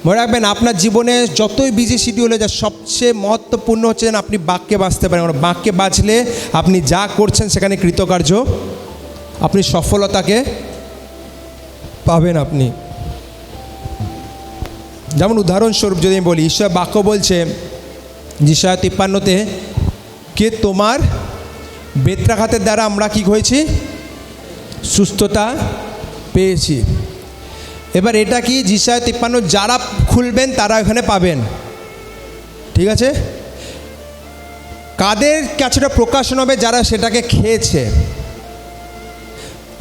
মনে রাখবেন, আপনার জীবনে যতই বিজি শিডিউল হয়ে যায়, সবচেয়ে মহত্বপূর্ণ হচ্ছে যেন আপনি বাক্যে বাঁচতে পারেন। কারণ বাক্যে বাঁচলে আপনি যা করছেন সেখানে কৃতকার্য, আপনি সফলতাকে পাবেন। আপনি যেমন উদাহরণস্বরূপ যদি আমি বলি, ঈশ্বর বাক্য বলছে ঈশায়া 53-তে, কে তোমার বেত্রাঘাতের দ্বারা আমরা কি হয়েছি? সুস্থতা পেয়েছি। এবার এটা কি ঈশায়া 53 যারা খুলবেন তারা এখানে পাবেন, ঠিক আছে? কাদের কাছে প্রকাশন হবে? যারা সেটাকে খেয়েছে।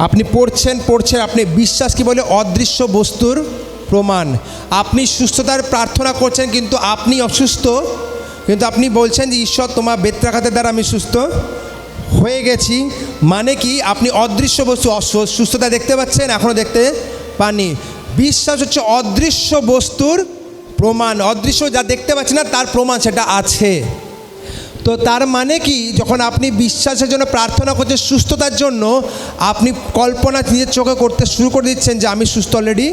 আপনি পড়ছেন, আপনি বিশ্বাস কি বলে? অদৃশ্য বস্তুর প্রমাণ। আপনি সুস্থতার প্রার্থনা করছেন কিন্তু আপনি অসুস্থ, কিন্তু আপনি বলছেন যে ঈশ্বর তোমার বেত্রাঘাতের দ্বারা আমি সুস্থ হয়ে গেছি। মানে কি? আপনি অদৃশ্য বস্তু সুস্থতা দেখতে পাচ্ছেন, এখনও দেখতে পাননি। বিশ্বাস হচ্ছে অদৃশ্য বস্তুর প্রমাণ। অদৃশ্য যা দেখতে পাচ্ছেন না তার প্রমাণ সেটা আছে। তো তার মানে কি, যখন আপনি বিশ্বাসের জন্য প্রার্থনা করছেন সুস্থতার জন্য, আপনি কল্পনা নিজের চোখে করতে শুরু করে দিচ্ছেন যে আমি সুস্থ অলরেডি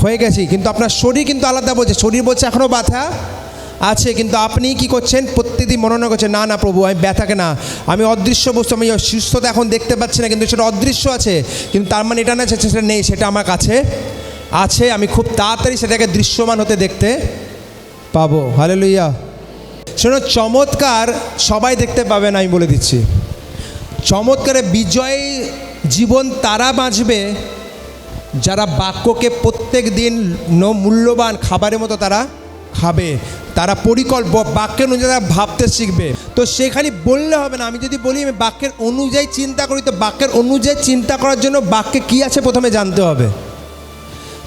হয়ে গেছি। কিন্তু আপনার শরীর কিন্তু আলাদা বলছে, শরীর বলছে এখনও ব্যথা আছে। কিন্তু আপনি কি করছেন? প্রত্যেকদিন মনে করছেন না না প্রভু, আমি ব্যথাকে না, আমি অদৃশ্য বস্তু, আমি সুস্থতা এখন দেখতে পাচ্ছি না, কিন্তু সেটা অদৃশ্য আছে। কিন্তু তার মানে এটা না সেটা নেই, সেটা আমার কাছে আছে। আমি খুব তাড়াতাড়ি সেটাকে দৃশ্যমান হতে দেখতে পাবো। হালেলুয়া। শোনো, চমৎকার সবাই দেখতে পাবে না, আমি বলে দিচ্ছি। চমৎকারে বিজয় জীবন তারা বাঁচবে যারা বাক্যকে প্রত্যেক দিন মূল্যবান খাবারের মতো তারা খাবে। তারা বাক্যের অনুযায়ী তারা ভাবতে শিখবে। তো সেখানে বললে হবে না। আমি যদি বলি আমি বাক্যের অনুযায়ী চিন্তা করি, তো বাক্যের অনুযায়ী চিন্তা করার জন্য বাক্যে কী আছে প্রথমে জানতে হবে।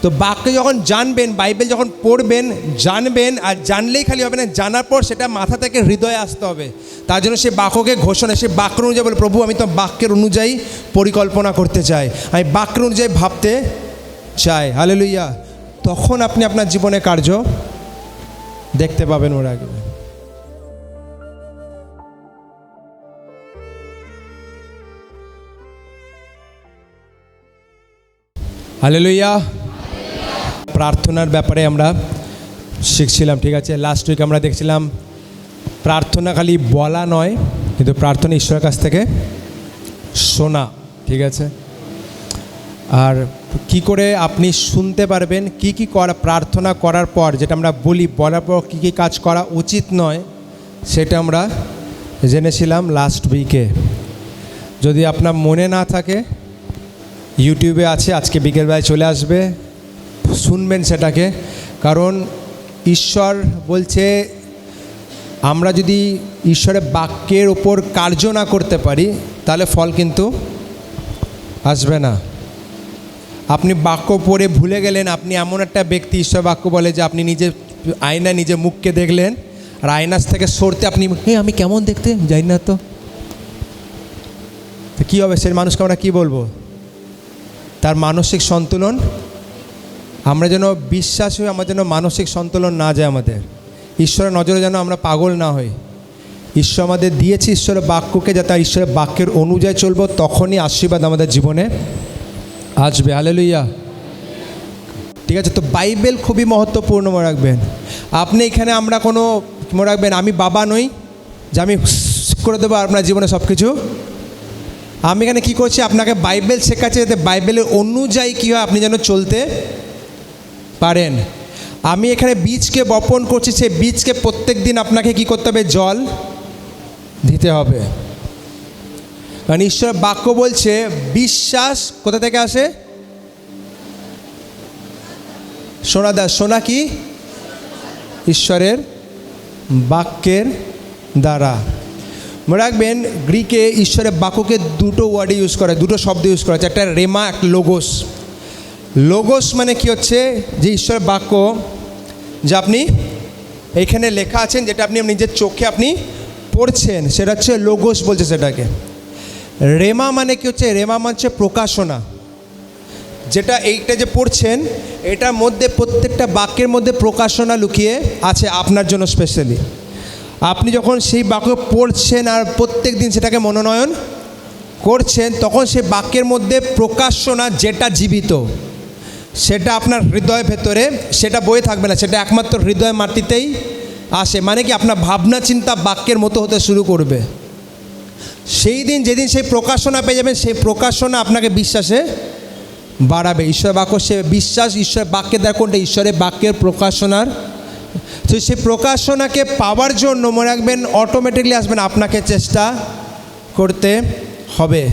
তো বাক্য যখন জানবেন, বাইবেল যখন পড়বেন, জানবেন। আর জানলেই খালি হবে না, জানার পর সেটা মাথা থেকে হৃদয়ে আসতে হবে। তার জন্য সে বাক্যকে ঘোষণা, সে বাক্যের অনুযায়ী বলে, প্রভু আমি তো বাক্যের অনুযায়ী পরিকল্পনা করতে চাই, আমি বাক্যের অনুযায়ী ভাবতে চাই। হালেলুয়া। তখন আপনি আপনার জীবনে কার্য দেখতে পাবেন। ওরা আগে হালেলুয়া। প্রার্থনার ব্যাপারে আমরা শিখছিলাম, ঠিক আছে? লাস্ট উইক আমরা দেখছিলাম প্রার্থনা খালি বলা নয়, কিন্তু প্রার্থনা ঈশ্বরের কাছ থেকে শোনা, ঠিক আছে? আর কি করে আপনি শুনতে পারবেন, কি করা প্রার্থনা করার পর, যেটা আমরা বলি বলার পর কী কাজ করা উচিত নয়, সেটা আমরা জেনেছিলাম লাস্ট উইকে। যদি আপনার মনে না থাকে, ইউটিউবে আছে, আজকে বিকেলবেলায় চলে আসবে, শুনবেন সেটাকে। কারণ ঈশ্বর বলছে আমরা যদি ঈশ্বরের বাক্যের ওপর কার্য না করতে পারি তাহলে ফল কিন্তু আসবে না। আপনি বাক্য পড়ে ভুলে গেলেন, আপনি এমন একটা ব্যক্তি, ঈশ্বর বাক্য বলে যে আপনি নিজে আয়না নিজে মুখকে দেখলেন, আর আয়নার থেকে সরতে আপনি আমি কেমন দেখতে জানি না, তো কী হবে? সেই মানুষকে আমরা কী বলবো? তার মানসিক সন্তুলন, আমরা যেন বিশ্বাস হই, আমার যেন মানসিক সন্তুলন না যায় আমাদের, ঈশ্বরের নজরে যেন আমরা পাগল না হই। ঈশ্বর আমাদের দিয়েছে ঈশ্বরের বাক্যকে, যাতে ঈশ্বরের বাক্যের অনুযায়ী চলবো, তখনই আশীর্বাদ আমাদের জীবনে আসবে। হালেলুয়া। ঠিক আছে? তো বাইবেল খুবই মহত্বপূর্ণ, মনে রাখবেন। আপনি এখানে আমরা কোনো মনে রাখবেন, আমি বাবা নই যে আমি করে দেবো আপনার জীবনে সব কিছু। আমি এখানে কী করছি? আপনাকে বাইবেল শেখাচ্ছি যাতে বাইবেলের অনুযায়ী কী হয় আপনি যেন চলতে পারেন। আমি এখানে বীজকে বপন করছি, সেই বীজকে প্রত্যেক দিন আপনাকে কী করতে হবে? জল দিতে হবে। কারণ ঈশ্বর বাক্য বলছে বিশ্বাস কোথা থেকে আসে? শোনা কি? ঈশ্বরের বাক্যের দ্বারা। মনে রাখবেন, গ্রিকে ঈশ্বরের বাক্যকে দুটো ওয়ার্ডে ইউজ করা, দুটো শব্দ ইউজ করা হচ্ছে, একটা রেমা, একটা লোগোস। লোগোস মানে কি হচ্ছে? যে ঈশ্বরের বাক্য যা আপনি এইখানে লেখা আছেন, যেটা আপনি নিজের চোখে আপনি পড়ছেন, সেটা হচ্ছে লোগোস বলছে সেটাকে। রেমা মানে কি হচ্ছে? রেমা মানে হচ্ছে প্রকাশনা। যেটা এইটা যে পড়ছেন, এটার মধ্যে প্রত্যেকটা বাক্যের মধ্যে প্রকাশনা লুকিয়ে আছে আপনার জন্য স্পেশালি। আপনি যখন সেই বাক্য পড়ছেন আর প্রত্যেক দিন সেটাকে মনোনয়ন করছেন, তখন সেই বাক্যের মধ্যে প্রকাশনা যেটা জীবিত, সেটা আপনার হৃদয়ের ভেতরে সেটা বয়ে থাকবে না, সেটা একমাত্র হৃদয় মাটিতেই আসে। মানে কি আপনার ভাবনা চিন্তা বাক্যের মতো হতে শুরু করবে। সেই দিন যেদিন সেই প্রকাশনা পেয়ে যাবেন, সেই প্রকাশনা আপনাকে বিশ্বাসে বাড়াবে। ঈশ্বর বাক্য সে বিশ্বাস ঈশ্বরের বাক্যের দ্বারা কোনটা? ঈশ্বরের বাক্যের প্রকাশনার। তো সেই প্রকাশনাকে পাওয়ার জন্য মনে রাখবেন অটোমেটিকলি আসবেন, আপনাকে চেষ্টা করতে হবে।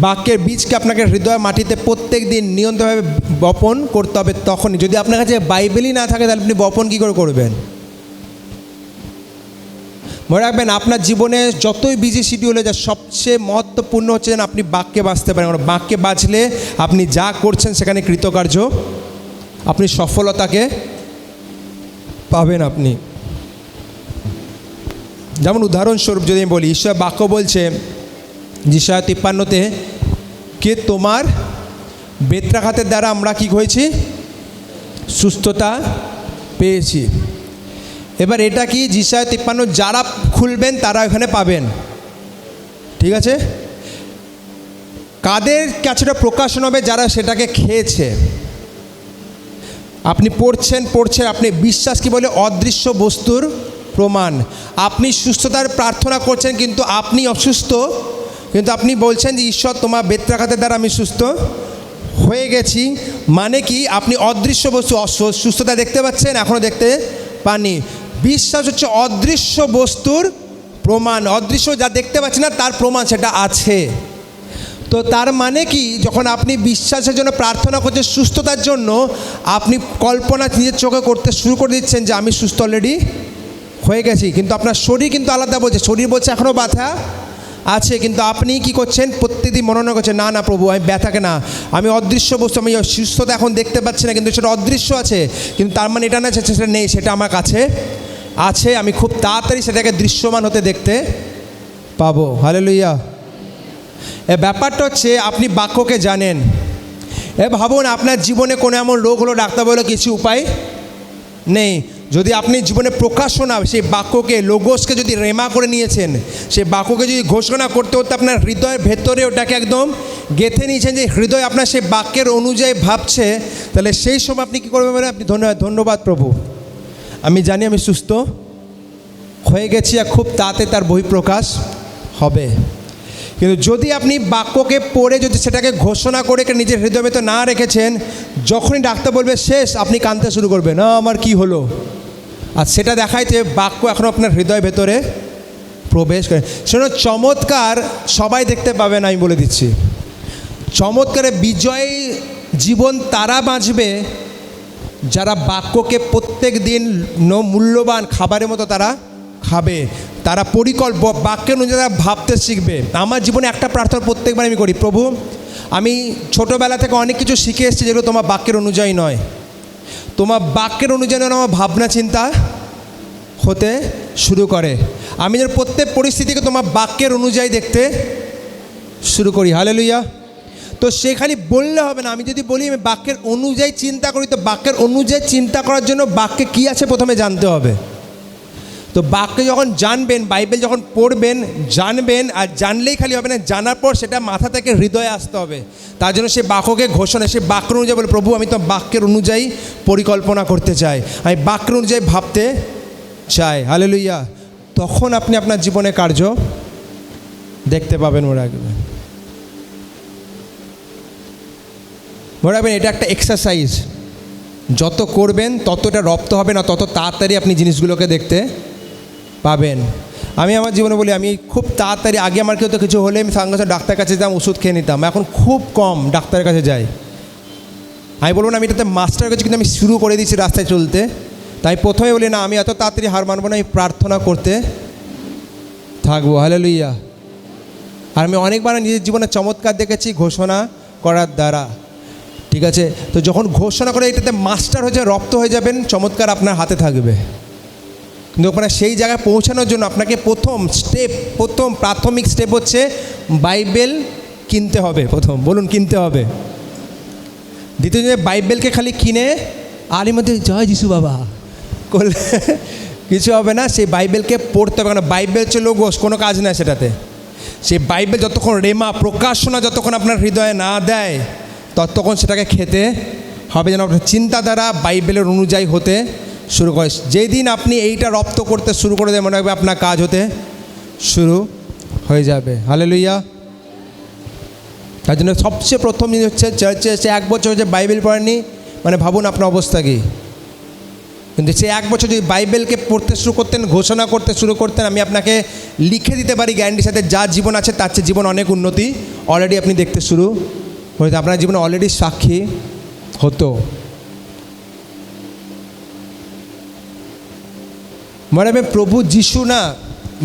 বাক্যের বীজকে আপনাকে হৃদয় মাটিতে প্রত্যেক দিন নিয়মিতভাবে বপন করতে হবে। তখনই, যদি আপনার কাছে বাইবেলই না থাকে তাহলে আপনি বপন কী করে করবেন? মনে রাখবেন আপনার জীবনে যতই বিজি শিডিউল হয়ে যায়, সবচেয়ে মহত্বপূর্ণ হচ্ছে যেন আপনি বাক্যে বাঁচতে পারেন। কারণ বাক্যে বাঁচলে আপনি যা করছেন সেখানে কৃতকার্য, আপনি সফলতাকে পাবেন। আপনি যেমন উদাহরণস্বরূপ যদি আমি বলি, ঈশ্বর বাক্য বলছে যিশায়া 53-তে কে তোমার বেত্রাঘাতের দ্বারা আমরা কি হয়েছি? সুস্থতা পেয়েছি। এবার এটা কি যিশায়া 53 যারা খুলবেন তারা এখানে পাবেন, ঠিক আছে? কাদের কাছে প্রকাশন হবে? যারা সেটাকে খেয়েছে। আপনি পড়ছেন, আপনি বিশ্বাস কি বলে? অদৃশ্য বস্তুর প্রমাণ। আপনি সুস্থতার প্রার্থনা করছেন কিন্তু আপনি অসুস্থ, কিন্তু আপনি বলছেন যে ঈশ্বর তোমার বেত্রাঘাতের দ্বারা আমি সুস্থ হয়ে গেছি। মানে কি আপনি অদৃশ্য বস্তু সুস্থতা দেখতে পাচ্ছেন, এখনও দেখতে পাননি। বিশ্বাস হচ্ছে অদৃশ্য বস্তুর প্রমাণ। অদৃশ্য যা দেখতে পাচ্ছেন না তার প্রমাণ সেটা আছে। তো তার মানে কি, যখন আপনি বিশ্বাসের জন্য প্রার্থনা করছেন সুস্থতার জন্য, আপনি কল্পনা নিজের চোখে করতে শুরু করে দিচ্ছেন যে আমি সুস্থ অলরেডি হয়ে গেছি। কিন্তু আপনার শরীর কিন্তু আলাদা বলছে, শরীর বলছে এখনও ব্যথা আছে, কিন্তু আপনি কি করছেন? প্রত্যেকদিন মনে করছেন না না প্রভু আমি ব্যথাকে না, আমি অদৃশ্য বস্তু, আমি সুস্থতা এখন দেখতে পাচ্ছি না কিন্তু সেটা অদৃশ্য আছে। কিন্তু তার মানে এটা না সেটা নেই, সেটা আমার কাছে আছে। আমি খুব তাড়াতাড়ি সেটাকে দৃশ্যমান হতে দেখতে পাবো। হালেলুয়া। এ ব্যাপারটা হচ্ছে আপনি বাক্যকে জানেন। ভাবুন আপনার জীবনে কোনো এমন রোগ হলো, ডাক্তার বলে কিছু উপায় নেই। যদি আপনি জীবনে প্রকাশনা সেই বাক্যকে লোগোসকে যদি রেমা করে নিয়েছেন, সেই বাক্যকে যদি ঘোষণা করতে করতে আপনার হৃদয়ের ভেতরে ওটাকে একদম গেঁথে নিয়েছেন, যে হৃদয় আপনার সেই বাক্যের অনুযায়ী ভাবছে, তাহলে সেই সময় আপনি কী করবেন? আপনি ধন্যবাদ প্রভু, আমি জানি আমি সুস্থ হয়ে গেছি, আর খুব তাড়াতাড়ি তার বহিঃপ্রকাশ হবে। কিন্তু যদি আপনি বাক্যকে পড়ে যদি সেটাকে ঘোষণা করে নিজের হৃদয়ের ভেতর না রেখেছেন, যখনই ডাক্তার বলবে শেষ, আপনি কাঁদতে শুরু করবেন, না আমার কি হলো? আর সেটা দেখাইতে বাক্য এখনও আপনার হৃদয়ের ভেতরে প্রবেশ করে। সেটা চমৎকার সবাই দেখতে পাবে না, আমি বলে দিচ্ছি। চমৎকারে বিজয়ী জীবন তারা বাঁচবে যারা বাক্যকে প্রত্যেক দিন মূল্যবান খাবারের মতো তারা খাবে। তারা বাক্যের অনুযায়ী তারা ভাবতে শিখবে। আমার জীবনে একটা প্রার্থনা প্রত্যেকবার আমি করি, প্রভু আমি ছোটোবেলা থেকে অনেক কিছু শিখে এসেছি যেগুলো তোমার বাক্যের অনুযায়ী নয়। তোমার বাক্যের অনুযায়ী আমার ভাবনা চিন্তা হতে শুরু করে। আমি যেন প্রত্যেক পরিস্থিতিকে তোমার বাক্যের অনুযায়ী দেখতে শুরু করি। হালেলুয়া। তো সে খালি বললে হবে না, আমি যদি বলি আমি বাক্যের অনুযায়ী চিন্তা করি, তো বাক্যের অনুযায়ী চিন্তা করার জন্য বাক্যে কী আছে প্রথমে জানতে হবে। তো বাক্য যখন জানবেন, বাইবেল যখন পড়বেন জানবেন, আর জানলেই খালি হবে না, জানার পর সেটা মাথা থেকে হৃদয়ে আসতে হবে। তার জন্য সে বাক্যকে ঘোষণা, সে বাক্য অনুযায়ী বলে প্রভু আমি তো বাক্যের অনুযায়ী পরিকল্পনা করতে চাই, আমি বাক্যের অনুযায়ী ভাবতে চাই। হালেলুয়া। তখন আপনি আপনার জীবনে কার্য দেখতে পাবেন। মনে রাখবেন এটা একটা এক্সারসাইজ, যত করবেন ততটা রপ্ত হবে না, তত তাড়াতাড়ি আপনি জিনিসগুলোকে দেখতে পাবেন। আমি আমার জীবনে বলি, আমি খুব তাড়াতাড়ি, আগে আমার কেউ তো কিছু হলে আমি সঙ্গে সঙ্গে ডাক্তারের কাছে যেতাম, ওষুধ খেয়ে নিতাম। এখন খুব কম ডাক্তারের কাছে যাই। আমি বলবো না আমি এটাতে মাস্টারের কাছে, কিন্তু আমি শুরু করে দিয়েছি রাস্তায় চলতে। তাই প্রথমে বলি না আমি এত তাড়াতাড়ি হার মানবো না, আমি প্রার্থনা করতে থাকবো। হালেলুয়া। আর আমি অনেকবার নিজের জীবনে চমৎকার দেখেছি ঘোষণা করার দ্বারা, ঠিক আছে? তো যখন ঘোষণা করে এটাতে মাস্টার হয়ে যায়, রপ্ত হয়ে যাবেন, চমৎকার আপনার হাতে থাকবে। কিন্তু আপনার সেই জায়গায় পৌঁছানোর জন্য আপনাকে প্রথম প্রাথমিক স্টেপ হচ্ছে বাইবেল কিনতে হবে। প্রথম বলুন কিনতে হবে। দ্বিতীয় যে বাইবেলকে খালি কিনে আলির মধ্যে জয় যিশু বাবা করলে কিছু হবে না, সেই বাইবেলকে পড়তে হবে। কারণ বাইবেল হচ্ছে লোগোস, কোনো কাজ নেই সেটাতে। সেই বাইবেল যতক্ষণ রেমা প্রকাশনা যতক্ষণ আপনার হৃদয়ে না দেয়, ততক্ষণ সেটাকে খেতে হবে যেন আপনার চিন্তাধারা বাইবেলের অনুযায়ী হতে শুরু করে। যেই দিন আপনি এইটা রপ্ত করতে শুরু করে দেবেন, মনে রাখবে আপনার কাজ হতে শুরু হয়ে যাবে। হালেলুয়া। তার জন্য সবচেয়ে প্রথম জিনিস হচ্ছে চার্চে এসে 1 বছর যে বাইবেল পড়েননি, মানে ভাবুন আপনার অবস্থা কী। কিন্তু সে 1 বছর যদি বাইবেলকে পড়তে শুরু করতেন, ঘোষণা করতে শুরু করতেন, আমি আপনাকে লিখে দিতে পারি গ্যারান্টির সাথে, যা জীবন আছে তার চেয়ে জীবন অনেক উন্নতি অলরেডি আপনি দেখতে শুরু হতে, আপনার জীবনে অলরেডি সাক্ষী হতো। মানে প্রভু যিশু না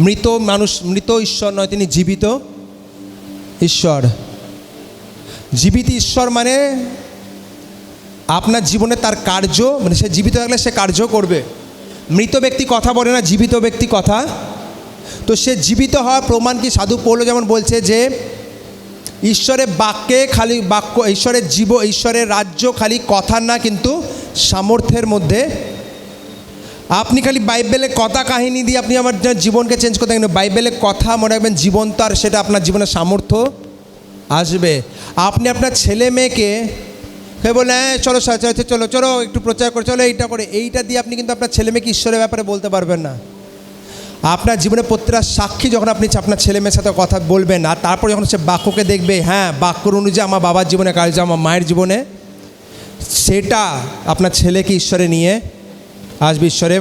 মৃত মানুষ, মৃত ঈশ্বর নয়, তিনি জীবিত ঈশ্বর। জীবিত ঈশ্বর মানে আপনার জীবনে তার কার্য, মানে সে জীবিত থাকলে সে কার্য করবে। মৃত ব্যক্তি কথা বলে না, জীবিত ব্যক্তি কথা। তো সে জীবিত হওয়ার প্রমাণ কি? সাধু পৌল যেমন বলছে যে ঈশ্বরের বাক্যে খালি বাক্য, ঈশ্বরের রাজ্য খালি কথার না, কিন্তু সামর্থ্যের মধ্যে। আপনি খালি বাইবেলের কথা কাহিনী দিয়ে আপনি আমার জীবনকে চেঞ্জ করতে পারেন। বাইবেলের কথা মনে রাখবেন জীবন্ত, আর সেটা আপনার জীবনে সামর্থ্য আসবে। আপনি আপনার ছেলে মেয়েকে বলে চলো চলো চলো একটু প্রচার করে, চলো এইটা করে, এইটা দিয়ে আপনি কিন্তু আপনার ছেলে মেয়েকে ঈশ্বরের ব্যাপারে বলতে পারবেন না। আপনার জীবনে প্রত্যেকটা সাক্ষী যখন আপনি আপনার ছেলে মেয়ের সাথে কথা বলবেন, আর তারপর যখন সে বাক্যকে দেখবে, হ্যাঁ বাক্যর অনুযায়ী আমার বাবার জীবনে কার্য, আমার মায়ের জীবনে, সেটা আপনার ছেলেকে ঈশ্বরে নিয়ে আসবে। ঈশ্বরের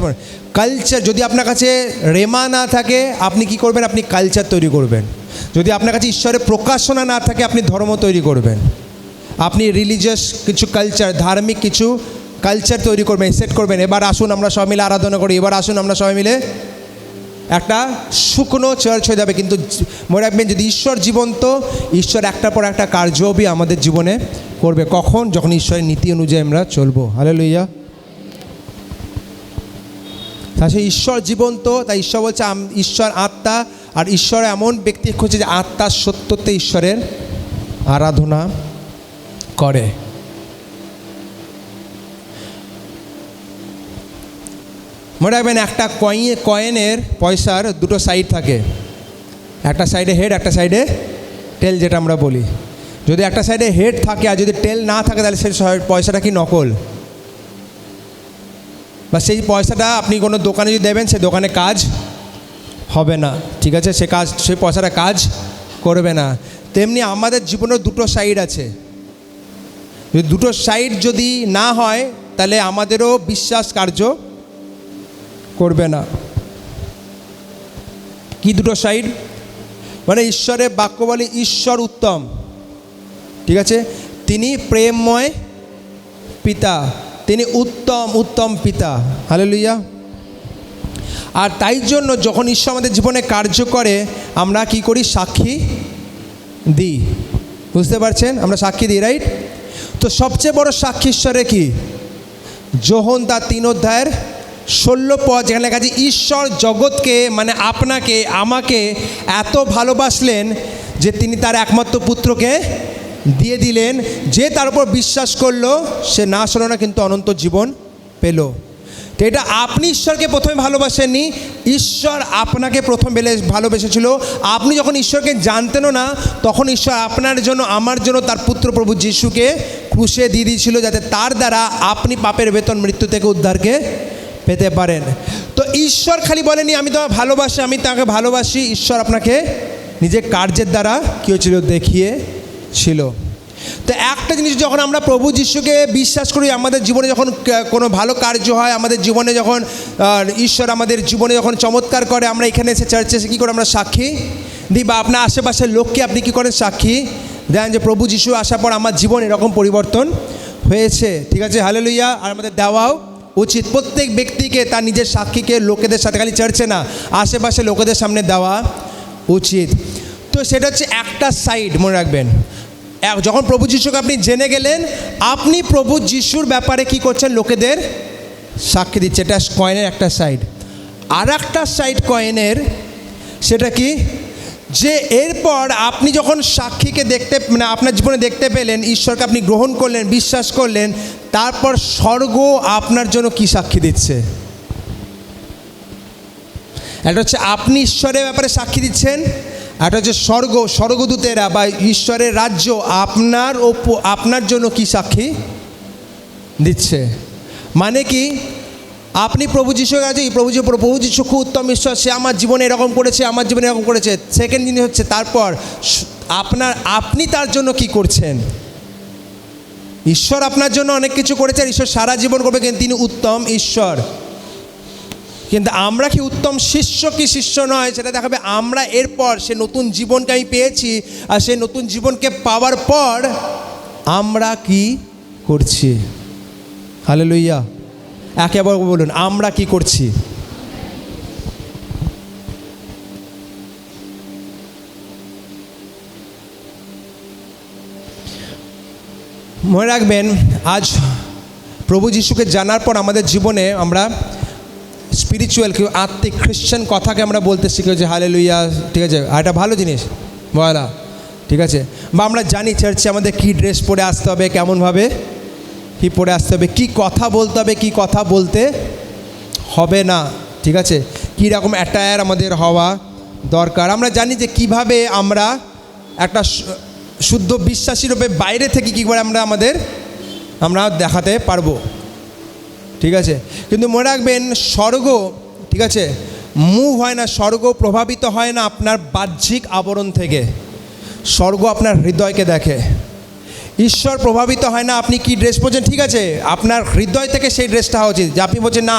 কালচার, যদি আপনার কাছে রেমা না থাকে আপনি কি করবেন? আপনি কালচার তৈরি করবেন। যদি আপনার কাছে ঈশ্বরের প্রকাশনা না থাকে আপনি ধর্ম তৈরি করবেন। আপনি রিলিজিয়াস কিছু কালচার, ধার্মিক কিছু কালচার তৈরি করবেন, সেট করবেন। এবার আসুন আমরা সবাই মিলে আরাধনা করি, এবার আসুন আমরা সবাই মিলে, একটা শুকনো চার্চ হয়ে যাবে। কিন্তু মনে রাখবেন যদি ঈশ্বর জীবন্ত, ঈশ্বর একটার পর একটা কার্যবি আমাদের জীবনে করবে। কখন? যখন ঈশ্বরের নীতি অনুযায়ী আমরা চলবো। হালেলুয়া। তাই ঈশ্বর জীবন্ত, তাই ঈশ্বর বলছে ঈশ্বর আত্মা, আর ঈশ্বর এমন ব্যক্তি খুঁজছে যে আত্মার সত্যতে ঈশ্বরের আরাধনা করে। মনে রাখবেন একটা কয়েনের পয়সার 2টো সাইড থাকে, একটা সাইডে হেড, একটা সাইডে টেল, যেটা আমরা বলি। যদি একটা সাইডে হেড থাকে আর যদি টেল না থাকে তাহলে সেই পয়সাটা কি নকল, বা সেই পয়সাটা আপনি কোনো দোকানে যদি দেবেন সে দোকানে কাজ হবে না, ঠিক আছে, সেই পয়সাটা কাজ করবে না। তেমনি আমাদের জীবনের 2টো সাইড আছে। যদি 2টো সাইড যদি না হয় তাহলে আমাদেরও বিশ্বাস কার্য করবে না। কি 2টো সাইড? মানে ঈশ্বরের বাক্য বলে ঈশ্বর উত্তম, ঠিক আছে, তিনি প্রেমময় পিতা, তিনি উত্তম পিতা। হালেলুয়া। আর তাই জন্য যখন ঈশ্বর আমাদের জীবনে কার্য করে আমরা কি করি? সাক্ষী দিই। বুঝতে পারছেন? আমরা সাক্ষী দিই, রাইট? তো সবচেয়ে বড় সাক্ষী ঈশ্বরের কি? যোহন তার 3:16 যেখানে লেখা আছে ঈশ্বর জগৎকে, মানে আপনাকে আমাকে এত ভালোবাসলেন যে তিনি তার একমাত্র পুত্রকে দিয়ে দিলেন, যে তার উপর বিশ্বাস করলো সে নাশ হলো না কিন্তু অনন্ত জীবন পেল। তো এটা আপনি ঈশ্বরকে প্রথমে ভালোবাসেননি, ঈশ্বর আপনাকে প্রথম ভালোবেসেছিল। আপনি যখন ঈশ্বরকে জানতেনও না তখন ঈশ্বর আপনার জন্য, আমার জন্য তার পুত্র প্রভু যিশুকে ক্রুশে দিয়ে দিয়েছিল, যাতে তার দ্বারা আপনি পাপের বেতন মৃত্যু থেকে উদ্ধারকে পেতে পারেন। তো ঈশ্বর খালি বলেনি আমি তোমাকে ভালোবাসি, আমি তাকে ভালোবাসি। ঈশ্বর আপনাকে নিজের কার্যের দ্বারা কী হয়েছিল? দেখিয়েছিল। তো একটা জিনিস, যখন আমরা প্রভু যিশুকে বিশ্বাস করি, আমাদের জীবনে যখন কোনো ভালো কার্য হয়, আমাদের জীবনে যখন ঈশ্বর আমাদের জীবনে যখন চমৎকার করে, আমরা এখানে এসে চার্চে এসে কী করে? আমরা সাক্ষী দিই, বা আপনার আশেপাশের লোককে আপনি কী করেন? সাক্ষী দেন যে প্রভু যিশু আসার পর আমার জীবন এরকম পরিবর্তন হয়েছে, ঠিক আছে। হালেলুয়া। আর আমাদের দেওয়াও উচিত, প্রত্যেক ব্যক্তিকে তার নিজের সাক্ষীকে লোকেদের সাথে, খালি চার্চে না, আশেপাশে লোকেদের সামনে দেওয়া উচিত। তো সেটা হচ্ছে একটা সাইড, মনে রাখবেন। যখন প্রভু যিশুকে আপনি জেনে গেলেন, আপনি প্রভু যিশুর ব্যাপারে কি করছেন? লোকেদের সাক্ষী দিচ্ছে। এটা কয়েনের একটা সাইড। আর একটা সাইড কয়েনের, সেটা কি? যে এরপর আপনি যখন সাক্ষীকে দেখতে, মানে আপনার জীবনে দেখতে পেলেন, ঈশ্বরকে আপনি গ্রহণ করলেন, বিশ্বাস করলেন, তারপর স্বর্গ আপনার জন্য কি সাক্ষী দিচ্ছে? এটা হচ্ছে আপনি ঈশ্বরের ব্যাপারে সাক্ষী দিচ্ছেন, এটা হচ্ছে স্বর্গদূতেরা বা ঈশ্বরের রাজ্য আপনার জন্য কি সাক্ষী দিচ্ছে। মানে কি, আপনি প্রভু যিশুর কাছে প্রভু যিশু খুব উত্তম ঈশ্বর, সে আমার জীবনে এরকম করেছে, আমার জীবনে এরকম করেছে। সেকেন্ড জিনিস হচ্ছে তারপর আপনি তার জন্য কি করছেন। ঈশ্বর আপনার জন্য অনেক কিছু করেছেন, ঈশ্বর সারা জীবন করবে, কিন্তু তিনি উত্তম ঈশ্বর। কিন্তু আমরা কি উত্তম শিষ্য কি শিষ্য নয় সেটা দেখাবে আমরা এরপর সে নতুন জীবনকে আমি পেয়েছি, আর সেই নতুন জীবনকে পাওয়ার পর আমরা কি করছি। হালেলুয়া, একেবারে বলুন আমরা কি করছি। মনে রাখবেন, আজ প্রভু যিশুকে জানার পর আমাদের জীবনে আমরা স্পিরিচুয়াল কেউ আত্মিক খ্রিশ্চান কথাকে আমরা বলতে শিখেছি। হালেলুয়া, ঠিক আছে, আর এটা ভালো জিনিস বলা, ঠিক আছে। বা আমরা জানি চার্চে আমাদের কী ড্রেস পরে আসতে হবে, কেমনভাবে কী পরে আসতে হবে, কী কথা বলতে হবে, কী কথা বলতে হবে না, ঠিক আছে, কী রকম অ্যাটায়ার আমাদের হওয়া দরকার। আমরা জানি যে কিভাবে আমরা একটা শুদ্ধ বিশ্বাসী রূপে বাইরে থেকে কী করে আমরা দেখাতে পারবো, ঠিক আছে। কিন্তু মনে রাখবেন, স্বর্গ, ঠিক আছে, মুভ হয় না, স্বর্গ প্রভাবিত হয় না আপনার বাহ্যিক আবরণ থেকে, স্বর্গ আপনার হৃদয়কে দেখে। ঈশ্বর প্রভাবিত হয় না আপনি কি ড্রেস পরছেন, ঠিক আছে, আপনার হৃদয় থেকে সেই ড্রেসটা হওয়া উচিত। যে আপনি বলছেন না,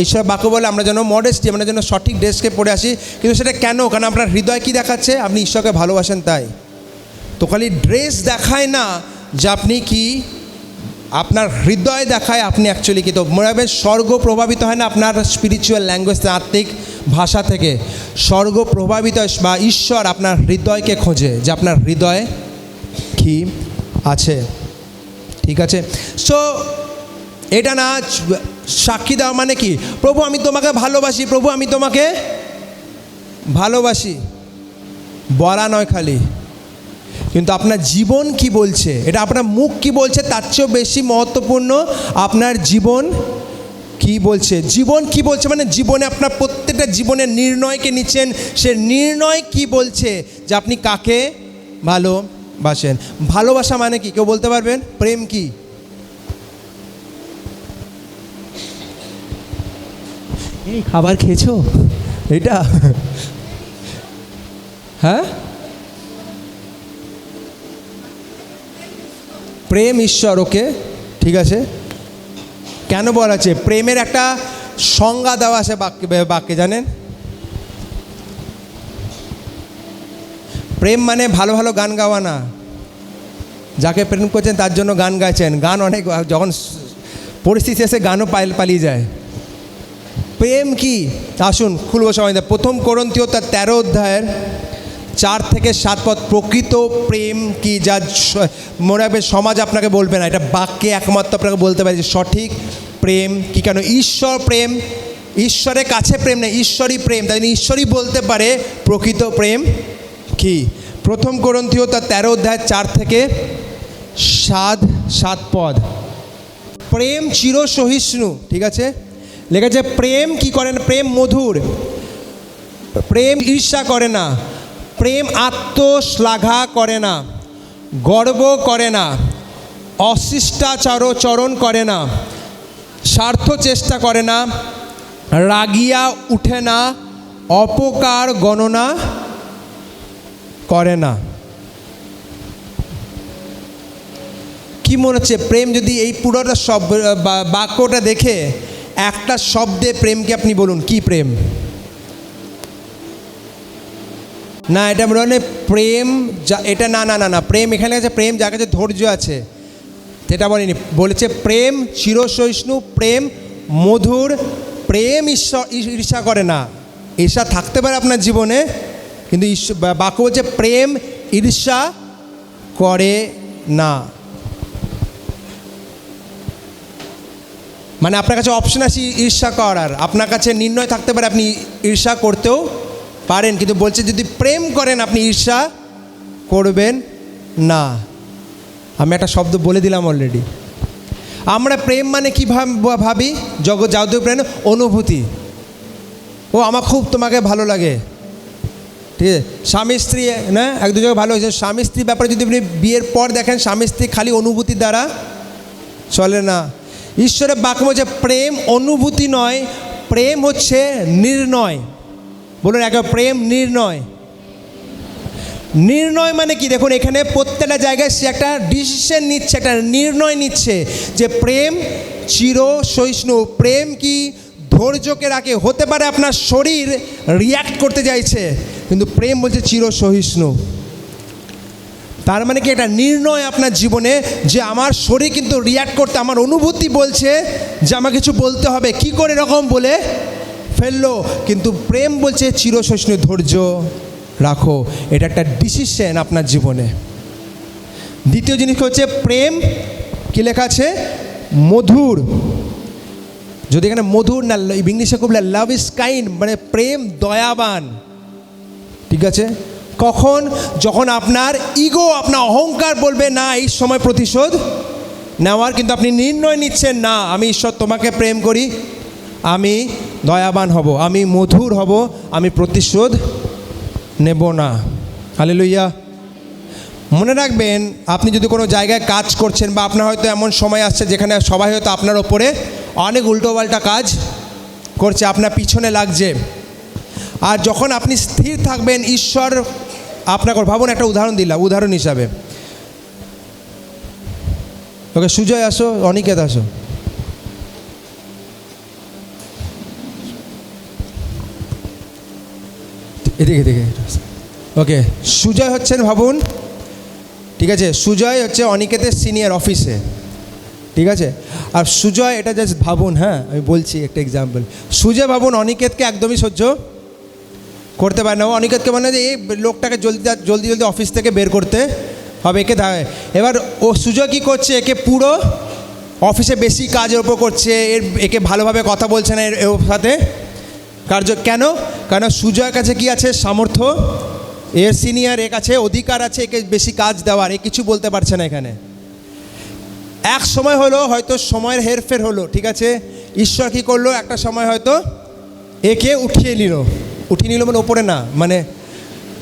ঈশ্বর বাক্য বলে আমরা যেন মডেস্টি, আমরা যেন সঠিক ড্রেসকে পরে আসি, কিন্তু সেটা কেন? কারণ আপনার হৃদয় কি দেখাচ্ছে, আপনি ঈশ্বরকে ভালোবাসেন তাই। তো খালি ড্রেস দেখায় না যে আপনি কি, আপনার হৃদয় দেখায় আপনি অ্যাকচুয়ালি কি। তো মনে রাখবেন, স্বর্গ প্রভাবিত হয় না আপনার স্পিরিচুয়াল ল্যাঙ্গুয়েজ, আত্মিক ভাষা থেকে। স্বর্গ প্রভাবিত বা ঈশ্বর আপনার হৃদয়কে খোঁজে, যে আপনার হৃদয়ে কি আছে, ঠিক আছে। সো এটা না সাক্ষী দেওয়া মানে কি, প্রভু আমি তোমাকে ভালোবাসি, প্রভু আমি তোমাকে ভালোবাসি বলা নয় খালি, কিন্তু আপনার জীবন কি বলছে, এটা আপনার মুখ কি বলছে তার চেয়েও বেশি মহত্বপূর্ণ আপনার জীবন কি বলছে। জীবন কি বলছে মানে জীবনে আপনার প্রত্যেকটা জীবনের নির্ণয়কে নিচ্ছেন, সে নির্ণয় কি বলছে যে আপনি কাকে ভালোবাসেন। ভালোবাসা মানে কি কেউ বলতে পারবেন? প্রেম কি? এই খাবার খেয়েছো এটা? হ্যাঁ, প্রেম ঈশ্বর, ওকে, ঠিক আছে। কেন বলা আছে? প্রেমের একটা সংজ্ঞা দেওয়া আছে বাক্যে, জানেন? প্রেম মানে ভালো ভালো গান গাওয়া না, যাকে প্রেম করছেন তার জন্য গান গাইছেন, গান অনেক, যখন পরিস্থিতি এসে গানও পালিয়ে যায়। প্রেম কি আসুন খুলবো সবাই। প্রথম কোরিন্থীয় তার 13 অধ্যায়ের 4 থেকে 7 পদ। প্রকৃত প্রেম কি, যা মনে রাখবে সমাজ আপনাকে বলবে না, এটা বাক্যে একমাত্র আপনাকে বলতে পারে যে সঠিক প্রেম কি। কেন? ঈশ্বর প্রেম, ঈশ্বরের কাছে প্রেম নেই, ঈশ্বরই প্রেম, তাই ঈশ্বরই বলতে পারে প্রকৃত প্রেম কি। প্রথম কোরিন্থীয় তার 13 অধ্যায় 4 থেকে 7 পদ। প্রেম চিরসহিষ্ণু, ঠিক আছে, লেখা আছে। প্রেম কি করে না? প্রেম মধুর, প্রেম ঈর্ষা করে না, প্রেম আত্মশ্লাঘা করে না, গর্ব করে না, অশিষ্টাচারণ করে না, স্বার্থ চেষ্টা করে না, রাগিয়া উঠে না, অপকার গণনা করে না। কি মনে হচ্ছে প্রেম? যদি এই পুরোটা বাক্যটা দেখে একটা শব্দে প্রেমকে আপনি বলুন, কি প্রেম? না, এটা মানে প্রেম যা, এটা না না না না প্রেম এখানে আছে, প্রেম যার কাছে ধৈর্য আছে সেটা বলেনি, বলেছে প্রেম চিরসহিষ্ণু, প্রেম মধুর, প্রেম ঈর্ষা করে না। ঈর্ষা থাকতে পারে আপনার জীবনে, কিন্তু বাক্য বলছে প্রেম ঈর্ষা করে না। মানে আপনার কাছে অপশন আছে ঈর্ষা করার, আপনার কাছে নির্ণয় থাকতে পারে আপনি ঈর্ষা করতেও পারেন, কিন্তু বলছে যদি প্রেম করেন আপনি ঈর্ষা করবেন না। আমি একটা শব্দ বলে দিলাম অলরেডি। আমরা প্রেম মানে কী ভাবি? যাদব প্রেম অনুভূতি, ও আমার খুব তোমাকে ভালো লাগে, ঠিক আছে। স্বামী স্ত্রী না এক দুজনে ভালো হয়েছে, স্বামী স্ত্রীর ব্যাপারে যদি আপনি বিয়ের পর দেখেন, স্বামী স্ত্রী খালি অনুভূতি দ্বারা চলে না, ঈশ্বরের বাক্য বলছে প্রেম অনুভূতি নয়, প্রেম হচ্ছে নির্ণয়। বলুন একবার, প্রেম নির্ণয়। নির্ণয় মানে কি? দেখুন এখানে প্রত্যেকটা জায়গায় সে একটা ডিসিশন নিচ্ছে, একটা নির্ণয় নিচ্ছে যে প্রেম চির সহিষ্ণু। প্রেম কি ধৈর্যকে রাখে। হতে পারে আপনার শরীর রিয়্যাক্ট করতে চাইছে, কিন্তু প্রেম বলছে চির সহিষ্ণু। তার মানে কি একটা নির্ণয় আপনার জীবনে যে আমার শরীর কিন্তু রিয়্যাক্ট করতে, আমার অনুভূতি বলছে যে আমাকে কিছু বলতে হবে, কি করে এরকম বলে ফেললো, কিন্তু প্রেম বলছে চির সহিষ্ণু, ধৈর্য রাখো। এটা একটা ডিসিশন আপনার জীবনে। দ্বিতীয় জিনিস হচ্ছে প্রেম কি লেখা আছে? মধুর। যদি এখানে মধুর না, ইংলিশে খুব লাভ ইজ কাইন্ড, মানে প্রেম দয়াবান। ঠিক আছে? কখন? যখন আপনার ইগো, আপনার অহংকার বলবে না এই সময় প্রতিশোধ নেওয়ার, কিন্তু আপনি নির্ণয় নিচ্ছেন না আমি ঈশ্বর তোমাকে প্রেম করি, আমি দয়াবান হব, আমি মধুর হব, আমি প্রতিশোধ নেব না। হালেলুয়া। মনে রাখবেন, আপনি যদি কোনো জায়গায় কাজ করছেন বা আপনার হয়তো এমন সময় আসছে যেখানে সবাই হয়তো আপনার ওপরে অনেক উল্টোপাল্টা কাজ করছে, আপনার পিছনে লাগছে, আর যখন আপনি স্থির থাকবেন ঈশ্বর আপনাকে, ভাবুন একটা উদাহরণ দিলাম উদাহরণ হিসাবে। ওকে সুজয় আসো, অনিকেত আসো। এদিকে এদিকে। ওকে, সুজয় হচ্ছেন, ভাবুন, ঠিক আছে, সুজয় হচ্ছে অনিকেতের সিনিয়র অফিসে, ঠিক আছে। আর সুজয়, এটা জাস্ট ভাবুন, হ্যাঁ আমি বলছি একটা এক্সাম্পল। সুজয় ভাবুন অনিকেতকে একদমই সহ্য করতে পারে না। ও অনিকেতকে মানে যে এই লোকটাকে জলদি জলদি জলদি অফিস থেকে বের করতে হবে, একে এবার ও সুজয় কী করছে, একে পুরো অফিসে বেশি কাজের ওপর করছে, একে ভালোভাবে কথা বলছে না এর সাথে কার্য। কেন? কারণ সুজয়ের কাছে কি আছে? সামর্থ্য। এর সিনিয়র, এর কাছে অধিকার আছে একে বেশি কাজ দেওয়ার, এ কিছু বলতে পারছে না এখানে। এক সময় হলো হয়তো সময়ের হেরফের হলো, ঠিক আছে, ঈশ্বর কী করলো, একটা সময় হয়তো একে উঠিয়ে নিল মানে ওপরে না, মানে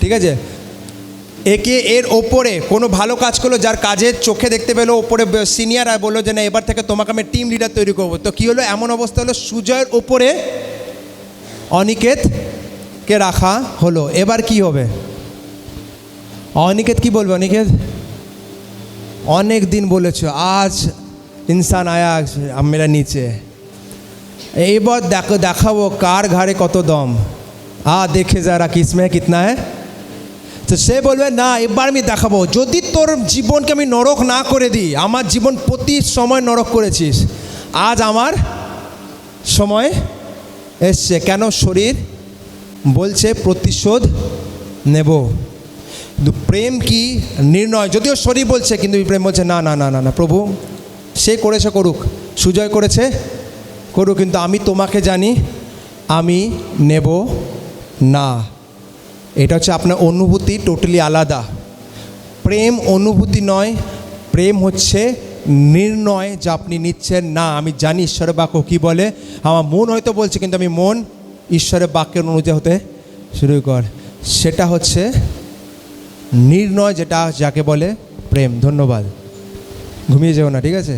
ঠিক আছে, একে এর ওপরে কোনো ভালো কাজ করলো, যার কাজের চোখে দেখতে পেলো, ওপরে সিনিয়র আর বললো যে না এবার থেকে তোমাকে আমি টিম লিডার তৈরি করবো। তো কী হলো, এমন অবস্থা হলো সুজয়ের ওপরে অনিকেতকে রাখা হলো। এবার কি হবে? অনিকেত কি বলবে? অনিকেত অনেক দিন বলেছো, আজ ইনসান আয়া মেরা নিচে, এইবার দেখাবো কার ঘাড়ে কত দম, দেখে যারা কিসমে কিতনা হ্যাঁ। তো সে বলবে না এবার আমি দেখাবো, যদি তোর জীবনকে আমি নরক না করে দিই, আমার জীবন প্রতি সময় নরক করেছিস, আজ আমার সময় এসছে। কেন? শরীর বলছে প্রতিশোধ নেব। কিন্তু প্রেম কি? নির্ণয়। যদিও শরীর বলছে, কিন্তু প্রেম বলছে না না না না না, প্রভু সে করেছে করুক, সুজয় করেছে করুক, কিন্তু আমি তোমাকে জানি, আমি নেব না। এটা হচ্ছে আপনার অনুভূতি টোটালি আলাদা। প্রেম অনুভূতি নয়, প্রেম হচ্ছে নির্ণয় যা আপনি নিচ্ছেন না। আমি জানি ঈশ্বরের বাক্য কী বলে, আমার মন হয়তো বলছে, কিন্তু আমি মন ঈশ্বরের বাক্যের অনুযায়ী হতে শুরু কর। সেটা হচ্ছে নির্ণয়, যেটা যাকে বলে প্রেম। ধন্যবাদ, ঘুমিয়ে যেও না, ঠিক আছে।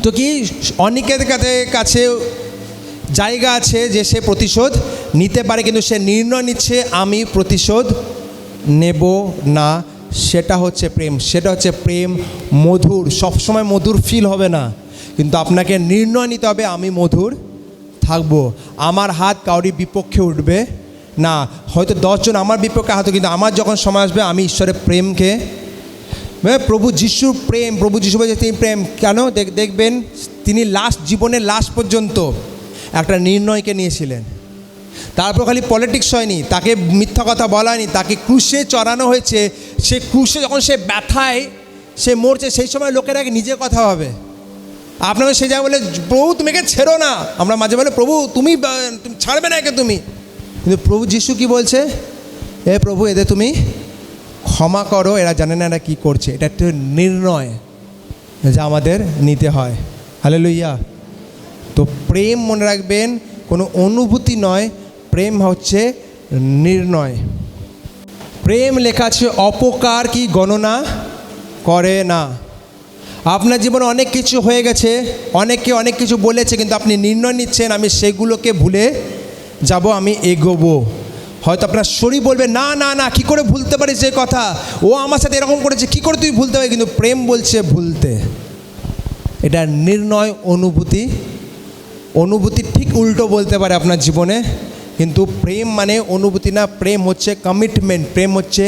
তো কি অনিকের কাছে জায়গা আছে যে সে প্রতিশোধ নিতে পারে, কিন্তু সে নির্ণয় নিচ্ছে আমি প্রতিশোধ নেব না। সেটা হচ্ছে প্রেম। সেটা হচ্ছে প্রেম মধুর। সবসময় মধুর ফিল হবে না, কিন্তু আপনাকে নির্ণয় নিতে হবে আমি মধুর থাকবো, আমার হাত কাউরি বিপক্ষে উঠবে না। হয়তো 10 জন আমার বিপক্ষে হাত, কিন্তু আমার যখন সময় আসবে আমি ঈশ্বরের প্রেমকে, প্রভু যিশুর প্রেম, প্রভু যিশু বলছে তিনি প্রেম। কেন? দেখবেন তিনি জীবনের লাস্ট পর্যন্ত একটা নির্ণয়কে নিয়েছিলেন। তারপর খালি পলিটিক্স হয়নি, তাকে মিথ্যা কথা বলা হয়নি, তাকে ক্রুশে চড়ানো হয়েছে। সে ক্রুশে যখন সে ব্যথায় সে মরছে, সেই সময় লোকেরা নিজের কথা ভাবে। আপনাকে সে জায়গায় বলে প্রভু তুমি একে ছেড়ো না, আমরা মাঝে বলে প্রভু তুমি ছাড়বে না একে তুমি, কিন্তু প্রভু যিশু কি বলছে, এ প্রভু এদের তুমি ক্ষমা করো, এরা জানে না এরা কী করছে। এটা একটা নির্ণয় যা আমাদের নিতে হয়। হালেলুয়া। তো প্রেম মনে রাখবেন কোনো অনুভূতি নয়, প্রেম হচ্ছে নির্ণয়। প্রেম লেখা আছে অপকার কি গণনা করে না। আপনার জীবনে অনেক কিছু হয়ে গেছে, অনেকে অনেক কিছু বলেছে, কিন্তু আপনি নির্ণয় নিচ্ছেন আমি সেগুলোকে ভুলে যাব, আমি এগোবো। হয়তো আপনার শরীর বলবে না না না, কী করে ভুলতে পারিস এই কথা, ও আমার সাথে এরকম করেছে, কী করে তুই ভুলতে পারিস, কিন্তু প্রেম বলছে ভুলতে। এটা নির্ণয়, অনুভূতি ঠিক উল্টো বলতে পারে আপনার জীবনে, কিন্তু প্রেম মানে অনুভূতি না, প্রেম হচ্ছে কমিটমেন্ট, প্রেম হচ্ছে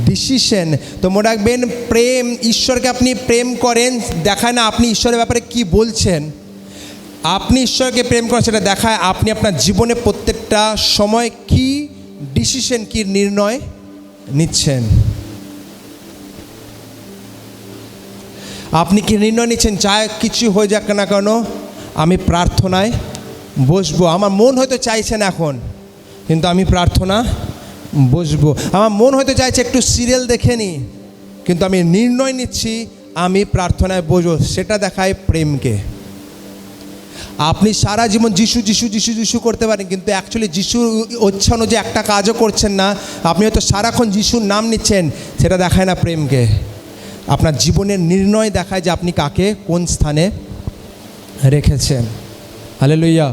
ডিসিশন। তো মনে রাখবেন, প্রেম, ঈশ্বরকে আপনি প্রেম করেন দেখায় না আপনি ঈশ্বরের ব্যাপারে কি বলছেন। আপনি ঈশ্বরকে প্রেম করেন সেটা দেখায় আপনি আপনার জীবনে প্রত্যেকটা সময় কি ডিসিশন, কি নির্ণয় নিচ্ছেন। আপনি কি নির্ণয় নিচ্ছেন, যা কিছু হয়ে যাক না কেন আমি প্রার্থনায় বসবো। আমার মন হয়তো চাইছে না এখন, কিন্তু আমি প্রার্থনা বসবো। আমার মন হয়তো চাইছে একটু সিরিয়াল দেখে নিই, কিন্তু আমি নির্ণয় নিচ্ছি আমি প্রার্থনায় বসবো। সেটা দেখায় প্রেমকে। আপনি সারা জীবন যিশু যিশু যিশু যিশু করতে পারেন, কিন্তু অ্যাকচুয়ালি যিশুর ইচ্ছা অনুযায়ী একটা কাজও করছেন না। আপনি হয়তো সারাক্ষণ যিশুর নাম নিচ্ছেন, সেটা দেখায় না প্রেমকে। আপনার জীবনের নির্ণয় দেখায় যে আপনি কাকে কোন স্থানে রেখেছেন। হালেলুয়া।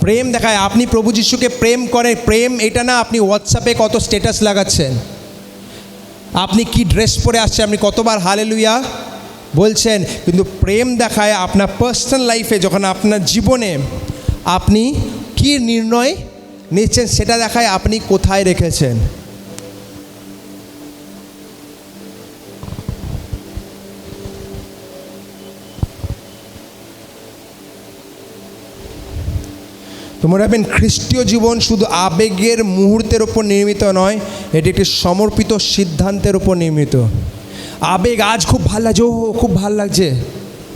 প্রেম দেখায় আপনি প্রভু যিশুকে প্রেম করেন। প্রেম এটা না আপনি হোয়াটসঅ্যাপে কত স্ট্যাটাস লাগাচ্ছেন, আপনি কি ড্রেস পরে আসছেন, আপনি কতবার হালেলুয়া বলছেন, কিন্তু প্রেম দেখায় আপনার পার্সোনাল লাইফে, যখন আপনার জীবনে আপনি কি নির্ণয় নিচ্ছেন সেটা দেখায় আপনি কোথায় রেখেছেন। তো মনে রাখবেন, খ্রিস্টীয় জীবন শুধু আবেগের মুহূর্তের ওপর নির্মিত নয়, এটি একটি সমর্পিত সিদ্ধান্তের ওপর নির্মিত। আবেগ, আজ খুব ভালো লাগছে, ও খুব ভালো লাগছে,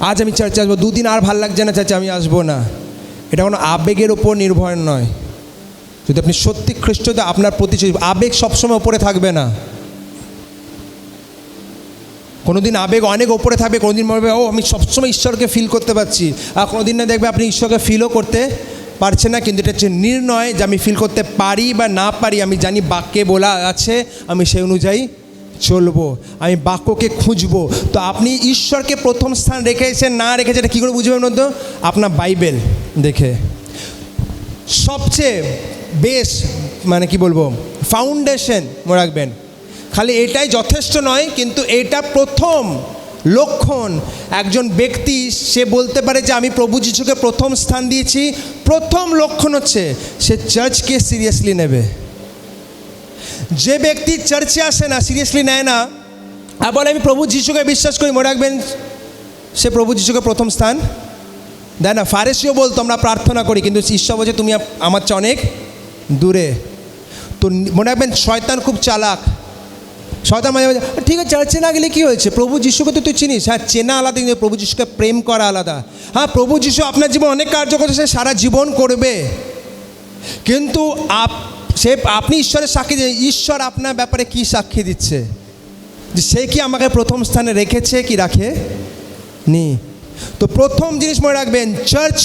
আজ আমি চার্চে আসবো, দুদিন আর ভালো লাগছে না চার্চে, আমি আসবো না। এটা কোনো আবেগের ওপর নির্ভর নয়। যদি আপনি সত্যি খ্রিস্ট, আপনার প্রতি আবেগ সবসময় ওপরে থাকবে না। কোনোদিন আবেগ অনেক ওপরে থাকবে, কোনোদিন বলবে ও আমি সবসময় ঈশ্বরকে ফিল করতে পারছি, আর কোনোদিন না দেখবে আপনি ঈশ্বরকে ফিলও করতে পারছেন না। কিন্তু এটা হচ্ছে নির্ণয় যে আমি ফিল করতে পারি বা না পারি, আমি জানি বাক্যে বলা আছে, আমি সেই অনুযায়ী চলবো, আমি বাক্যকে খুঁজবো। তো আপনি ঈশ্বরকে প্রথম স্থান রেখেছেন না রেখেছেন এটা কী করে বুঝবেন বলুন তো? আপনার বাইবেল দেখে। সবচেয়ে বেস্ট মানে কি বলবো, ফাউন্ডেশন মনে রাখবেন। খালি এটাই যথেষ্ট নয়, কিন্তু এটা প্রথম লক্ষণ। একজন ব্যক্তি সে বলতে পারে যে আমি প্রভু যিশুকে প্রথম স্থান দিয়েছি, প্রথম লক্ষণ হচ্ছে সে চার্চকে সিরিয়াসলি নেবে। যে ব্যক্তি চার্চে আসে না, সিরিয়াসলি নেয় না, আর বলে আমি প্রভু যিশুকে বিশ্বাস করি, মনে রাখবেন সে প্রভু যিশুকে প্রথম স্থান দেয় না। ফারেসিও বলতো আমরা প্রার্থনা করি, কিন্তু ঈশ্বর বলছে তুমি আমার চেয়ে অনেক দূরে। তো মনে রাখবেন, শয়তান খুব চালাক। শয়তান মাঝে মাঝে ঠিক আছে চার্চে না গেলে কী হয়েছে, প্রভু যিশুকে তো তুই চিনিস। হ্যাঁ, চেনা আলাদা, কিন্তু প্রভু যিশুকে প্রেম করা আলাদা। হ্যাঁ, প্রভু যিশু আপনার জীবন অনেক কার্য করছে, সে সারা জীবন করবে, কিন্তু আপনি ঈশ্বরের সাক্ষী দিয়ে, ঈশ্বর আপনার ব্যাপারে কি সাক্ষী দিচ্ছে, যে সে কি আমাকে প্রথম স্থানে রেখেছে কি রাখে নি। তো প্রথম জিনিস মনে রাখবেন, চার্চ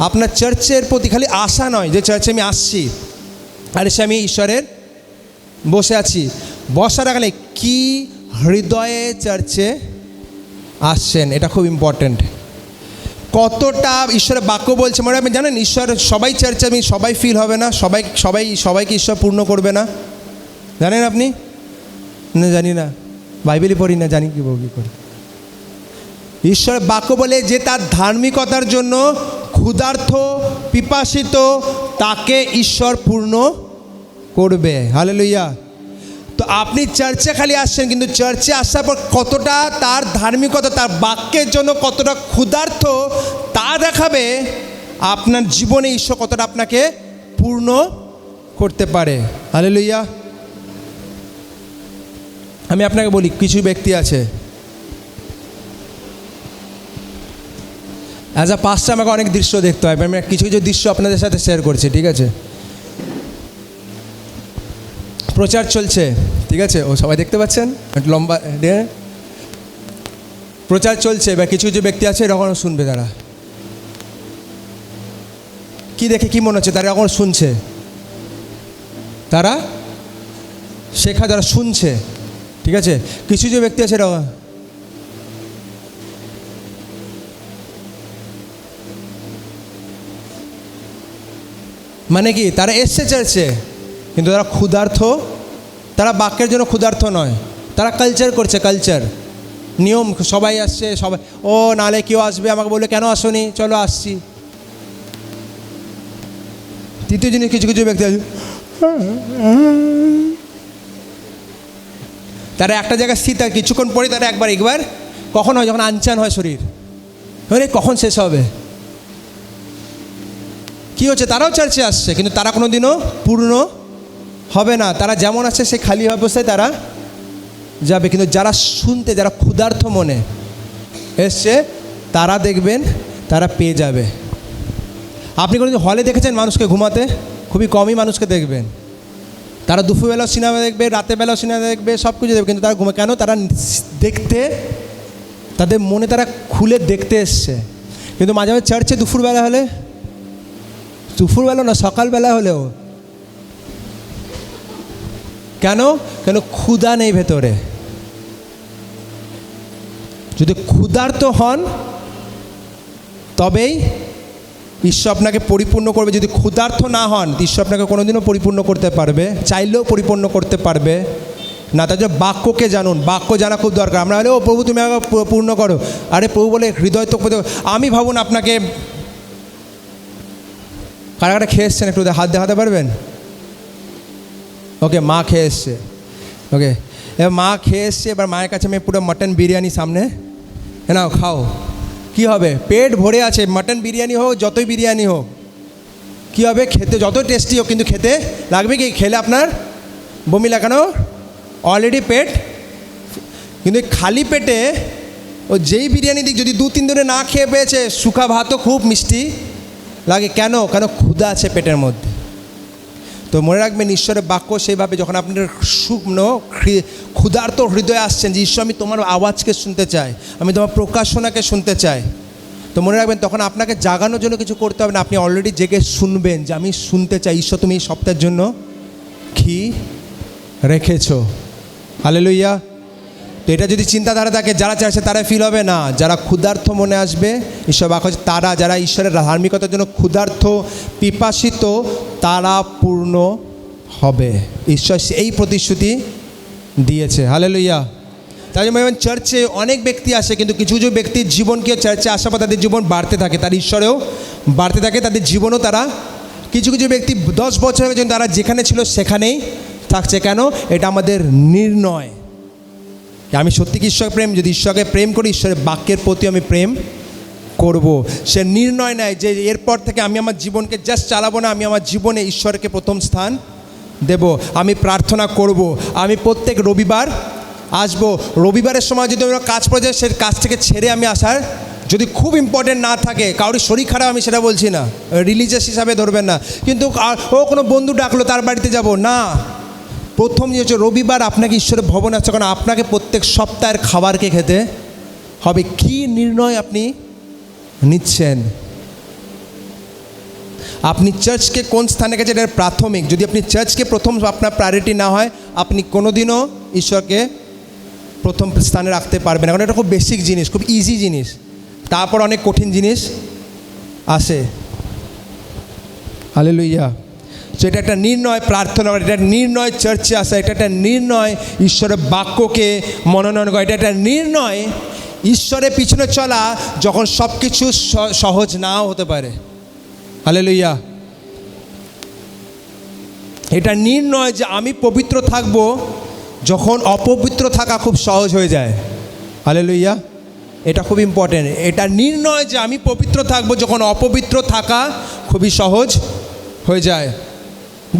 আপনার চার্চের প্রতি খালি আশা নয় যে চার্চে আমি আসছি আর এসে আমি ঈশ্বরের বসে আছি। বসার আগে কি হৃদয়ে চার্চে আসছেন, এটা খুব ইম্পর্ট্যান্ট। কতটা ঈশ্বরের বাক্য বলছে মনে রাখবেন। জানেন, ঈশ্বর সবাই চার্চে আমি সবাই ফিল হবে না, সবাইকে ঈশ্বর পূর্ণ করবে না, জানেন আপনি? না জানি না, বাইবেলই পড়ি না, জানি কী করে। ঈশ্বরের বাক্য বলে যে তার ধার্মিকতার জন্য ক্ষুধার্ত পিপাসিত তাকে ঈশ্বর পূর্ণ করবে। হালেলুয়া। তো আপনি চার্চে খালি আসছেন, কিন্তু চার্চে আসার পর কতটা তার ধার্মিকতা, তার বাক্যের জন্য কতটা ক্ষুধার্ত তা দেখাবে আপনার জীবনে ঈশ্বর কতটা আপনাকে পূর্ণ করতে পারে। হালেলুয়া। আমি আপনাকে বলি, কিছু ব্যক্তি আছে, অ্যাজ আ পাস্টার আমাকে অনেক দৃশ্য দেখতে হয়, আমি কিছু কিছু দৃশ্য আপনাদের সাথে শেয়ার করছি, ঠিক আছে? প্রচার চলছে, ঠিক আছে, ও সবাই দেখতে পাচ্ছেন, একটু লম্বা প্রচার চলছে, বা কিছু কিছু ব্যক্তি আছে এরকম শুনবে। তারা কি দেখে কি মনে হচ্ছে তারা এখন শুনছে? তারা শেখা, যারা শুনছে, ঠিক আছে? কিছু যে ব্যক্তি আছে এরা মানে কি, তারা এসছে চার্চে কিন্তু তারা ক্ষুধার্থ, তারা বাক্যের জন্য ক্ষুধার্থ নয়, তারা কালচার করছে, কালচার নিয়ম, সবাই আসছে, সবাই ও নালে কেউ আসবে, আমাকে বললে কেন আসোনি, চলো আসছি। তৃতীয় জিনিস, কিছু কিছু ব্যক্তি আছে তারা একটা জায়গায় স্থির থাকে, কিছুক্ষণ পরে তারা একবার কখন হয়, যখন আনচান হয় শরীর, কখন শেষ হবে, কি হচ্ছে, তারাও চার্চে আসছে কিন্তু তারা কোনো দিনও পূর্ণ হবে না, তারা যেমন আছে সে খালি অবস্থায় তারা যাবে। কিন্তু যারা শুনতে, যারা ক্ষুধার্থ মনে এসছে, তারা দেখবেন তারা পেয়ে যাবে। আপনি কোনো হলে দেখেছেন মানুষকে ঘুমাতে? খুবই কমই মানুষকে দেখবেন। তারা দুপুরবেলাও সিনেমা দেখবে, রাতের বেলাও সিনেমা দেখবে, সব কিছু দেখবে, কিন্তু তারা ঘুমে কেন? তারা দেখতে, তাদের মনে তারা খুলে দেখতে এসছে। কিন্তু মাঝে মাঝে চার্চে দুপুরবেলা হলে, দুপুরবেলা না সকালবেলা হলেও কেন? কেন? ক্ষুধা নেই ভেতরে। যদি ক্ষুধার্ত হন তবেই ঈশ্বর আপনাকে পরিপূর্ণ করবে। যদি ক্ষুধার্ত না হন, ঈশ্বর আপনাকে কোনোদিনও পরিপূর্ণ করতে পারবে, চাইলেও পরিপূর্ণ করতে পারবে না। তার জন্য বাক্যকে জানুন, বাক্য জানা খুব দরকার। আমরা হলে ও প্রভু তুমি আমাকে পূর্ণ করো, আরে প্রভু বলে হৃদয় তো, আমি ভাবুন আপনাকে কারা কারা খেয়ে এসছেন, একটু হাত দেখাতে পারবেন? ওকে, মা খেয়ে এসছে, ওকে, এবার মা খেয়ে এসছে, এবার মায়ের কাছে আমি পুরো মাটন বিরিয়ানি সামনে, নাও খাও, কী হবে? পেট ভরে আছে, মাটন বিরিয়ানি হোক, যতই বিরিয়ানি হোক, কী হবে? খেতে যতই টেস্টি হোক, কিন্তু খেতে লাগবে কি? খেলে আপনার বমি লাগানো, অলরেডি পেট। কিন্তু খালি পেটে ও যেই বিরিয়ানি দিক, যদি 2-3 দিনে না খেয়ে পেয়েছে, শুকা ভাতও খুব মিষ্টি লাগে। কেন? কেন? ক্ষুধা আছে পেটের মধ্যে। তো মনে রাখবেন, ঈশ্বরের বাক্য সেইভাবে, যখন আপনার শুকনো ক্ষুধার্ত হৃদয়ে আসছেন যে ঈশ্বর আমি তোমার আওয়াজকে শুনতে চাই, আমি তোমার প্রকাশনাকে শুনতে চাই, তো মনে রাখবেন তখন আপনাকে জাগানোর জন্য কিছু করতে হবে না, আপনি অলরেডি জেগে শুনবেন যে আমি শুনতে চাই ঈশ্বর তুমি এই সপ্তাহের জন্য কি রেখেছো। হালেলুয়া। তো এটা যদি চিন্তাধারা থাকে, যারা চাইছে তারা ফিল হবে না, যারা ক্ষুধার্থ মনে আসবে, ঈশ্বর বাক্য তারা, যারা ঈশ্বরের ধার্মিকতার জন্য ক্ষুধার্থ পিপাসিত, তারা পূর্ণ হবে। ঈশ্বর এই প্রতিশ্রুতি দিয়েছে। হালেলুয়া। তাই জন্য চার্চে অনেক ব্যক্তি আসে, কিন্তু কিছু কিছু ব্যক্তির জীবনকে চার্চে আসার পর তাদের জীবন বাড়তে থাকে, তার ঈশ্বরেও বাড়তে থাকে, তাদের জীবনও তারা, কিছু কিছু ব্যক্তি 10 বছর হয়ে তারা যেখানে ছিল সেখানেই থাকছে। কেন? এটা আমাদের নির্ণয়। আমি সত্যি কি ঈশ্বর প্রেম, যদি ঈশ্বরকে প্রেম করি, ঈশ্বরের বাক্যের প্রতি আমি প্রেম করব। সে নির্ণয় নেয় যে এরপর থেকে আমি আমার জীবনকে জাস্ট চালাবো না, আমি আমার জীবনে ঈশ্বরকে প্রথম স্থান দেব। আমি প্রার্থনা করব, আমি প্রত্যেক রবিবার আসবো। রবিবারের সময় যদি আমরা কাজ পড়ে যায়, সে কাজ থেকে ছেড়ে আমি আসার, যদি খুব ইম্পর্টেন্ট না থাকে, কারোর শরীর খারাপ, আমি সেটা বলছি না, রিলিজিয়াস হিসাবে ধরবেন না, কিন্তু ও কোনো বন্ধু ডাকলো তার বাড়িতে যাব না, প্রথম যে হচ্ছে রবিবার আপনাকে ঈশ্বরের ভবন আসছে, কারণ আপনাকে প্রত্যেক সপ্তাহের খাবারকে খেতে হবে। কি নির্ণয় আপনি নিচ্ছেন? আপনি চার্চকে কোন স্থানে গেছেন, এটা প্রাথমিক। যদি আপনি চার্চকে প্রথম আপনার প্রায়োরিটি না হয়, আপনি কোনোদিনও ঈশ্বরকে প্রথম স্থানে রাখতে পারবেন না, কারণ এটা খুব বেসিক জিনিস, খুব ইজি জিনিস, তারপর অনেক কঠিন জিনিস আসে। হালেলুয়া। তো এটা একটা নির্ণয় প্রার্থনা করা, এটা নির্ণয় চার্চে আসা, এটা একটা নির্ণয় ঈশ্বরের বাক্যকে মনোনয়ন করা, এটা একটা নির্ণয় ঈশ্বরের পিছনে চলা যখন সব কিছু সহজ নাও হতে পারে। হালেলুয়া। এটা নির্ণয় যে আমি পবিত্র থাকব যখন অপবিত্র থাকা খুব সহজ হয়ে যায়। হালেলুয়া। এটা খুব ইম্পর্টেন্ট। এটা নির্ণয় যে আমি পবিত্র থাকব যখন অপবিত্র থাকা খুবই সহজ হয়ে যায়।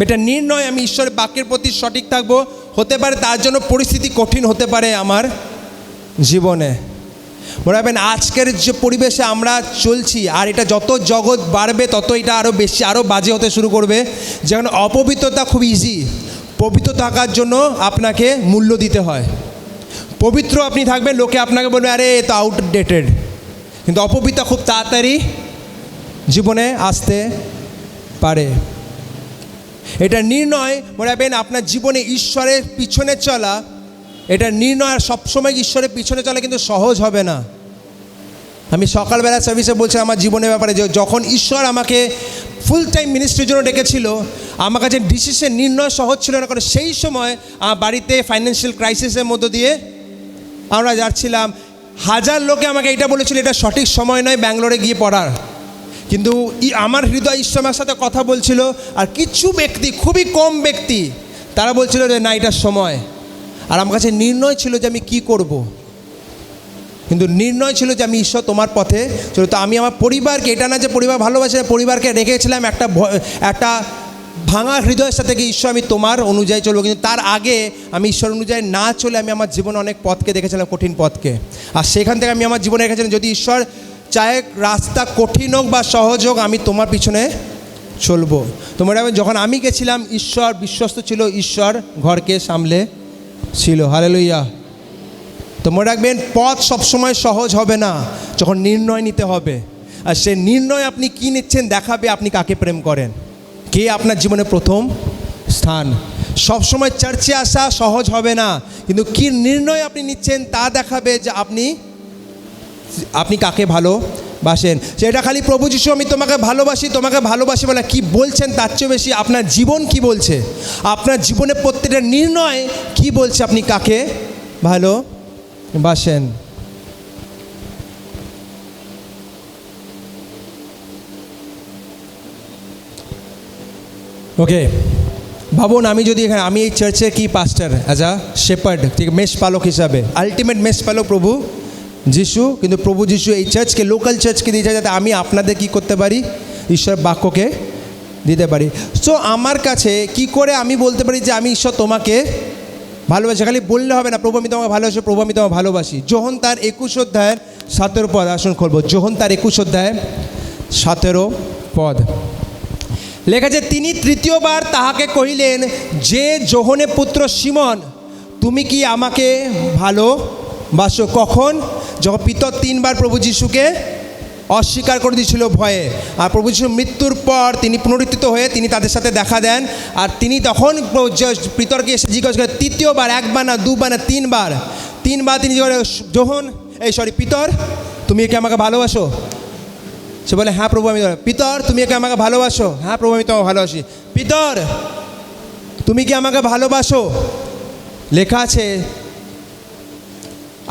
এটা নির্ণয় আমি ঈশ্বরের বাক্যের প্রতি সঠিক থাকব। হতে পারে তার জন্য পরিস্থিতি কঠিন হতে পারে আমার জীবনে। মনে রাখবেন, আজকের যে পরিবেশে আমরা চলছি, আর এটা যত জগৎ বাড়বে তত এটা আরও বেশি, আরও বাজে হতে শুরু করবে। যেখানে অপবিত্রতা খুব ইজি, পবিত্র থাকার জন্য আপনাকে মূল্য দিতে হয়। পবিত্র আপনি থাকবেন, লোকে আপনাকে বলবে আরে এ তো আউটডেটেড, কিন্তু অপবিত্র খুব তাড়াতাড়ি জীবনে আসতে পারে। এটা নির্ণয় মনে রাখবেন, আপনার জীবনে ঈশ্বরের পিছনে চলা, এটা নির্ণয়। আর সবসময় ঈশ্বরের পিছনে চলা কিন্তু সহজ হবে না। আমি সকালবেলা সার্ভিসে বলছি আমার জীবনের ব্যাপারে, যে যখন ঈশ্বর আমাকে ফুল টাইম মিনিস্ট্রির জন্য ডেকেছিল, আমার কাছে ডিসিশন নির্ণয় সহজ ছিল না, কারণ সেই সময় আমার বাড়িতে ফাইন্যান্সিয়াল ক্রাইসিসের মধ্য দিয়ে আমরা যাচ্ছিলাম। হাজার লোকে আমাকে এটা বলেছিল এটা সঠিক সময় নয় ব্যাঙ্গালোরে গিয়ে পড়ার, কিন্তু আমার হৃদয় ঈশ্বরের সাথে কথা বলছিল। আর কিছু ব্যক্তি, খুবই কম ব্যক্তি, তারা বলছিল যে না, এটার সময়। আর আমার কাছে নির্ণয় ছিল যে আমি কি করব, কিন্তু নির্ণয় ছিল যে আমি ঈশ্বর তোমার পথে চলো। তো আমি আমার পরিবারকে, এটা না যে পরিবার ভালোবাসে, পরিবারকে রেখেছিলাম একটা ভাঙা হৃদয়ের সাথে, কি ঈশ্বর আমি তোমার অনুযায়ী চলবো। কিন্তু তার আগে আমি ঈশ্বর অনুযায়ী না চলে আমি আমার জীবনে অনেক পথকে দেখেছিলাম, কঠিন পথকে। আর সেখান থেকে আমি আমার জীবনে রেখেছিলাম যদি ঈশ্বর চায় রাস্তা কঠিন হোক বা সহজ হোক, আমি তোমার পিছনে চলবো। তো মনে রাখবেন, যখন আমি গেছিলাম ঈশ্বর বিশ্বস্ত ছিল, ঈশ্বর ঘরকে সামলে ছিল। হালেলুয়া। তো মনে রাখবেন, পথ সবসময় সহজ হবে না, যখন নির্ণয় নিতে হবে। আর সে নির্ণয় আপনি কী নিচ্ছেন দেখাবে আপনি কাকে প্রেম করেন, কে আপনার জীবনে প্রথম স্থান। সবসময় চার্চে আসা সহজ হবে না, কিন্তু কী নির্ণয় আপনি নিচ্ছেন তা দেখাবে যে আপনি কাকে ভালোবাসেন। সেটা খালি প্রভু যিশু আমি তোমাকে ভালোবাসি বলে কি বলছেন, তার চেয়ে বেশি আপনার জীবন কি বলছে, আপনার জীবনে প্রত্যেকটা নির্ণয় কি বলছে, আপনি কাকে ভালোবাসেন। ওকে, ভাবুন, আমি যদি এখানে, আমি এই চার্চের কি পাস্টার, অ্যাজ আ শেপার্ড, ঠিক মেষ পালক হিসাবে, আলটিমেট মেষ পালক প্রভু যিশু। কিন্তু প্রভু যিশু এই চার্চকে, লোকাল চার্চকে দিয়েছে যাতে আমি আপনাদের কি করতে পারি, ঈশ্বর বাক্যকে দিতে পারি। সো আমার কাছে কি করে আমি বলতে পারি যে আমি ঈশ্বর তোমাকে ভালোবাসি। খালি বললে হবে না প্রভু আমি তোমাকে ভালোবাসি, প্রভু আমি তোমাকে ভালোবাসি। যোহন তার 21 অধ্যায়ের 17 পদ, আসুন খুলবো। যোহন তার 21 অধ্যায় 17 পদ লেখা আছে, তিনি তৃতীয়বার তাহাকে কহিলেন, যে যোহনে পুত্র সিমন, তুমি কি আমাকে ভালোবাসো? কখন? যখন পিতর 3 বার প্রভু যিশুকে অস্বীকার করে দিয়েছিল ভয়ে। আর প্রভু যিশু মৃত্যুর পর তিনি পুনরুত্থিত হয়ে তিনি তাদের সাথে দেখা দেন। আর তিনি তখন পিতরকে এসে জিজ্ঞাসা করেন, তৃতীয়বার, একবার না, দুবার না, 3 বার তিনি পিতর তুমি কি আমাকে ভালোবাসো? সে বলে, হ্যাঁ প্রভু আমি। পিতর তুমি কি আমাকে ভালোবাসো? হ্যাঁ প্রভু আমি তোমাকে ভালোবাসি। পিতর তুমি কি আমাকে ভালোবাসো? লেখা আছে,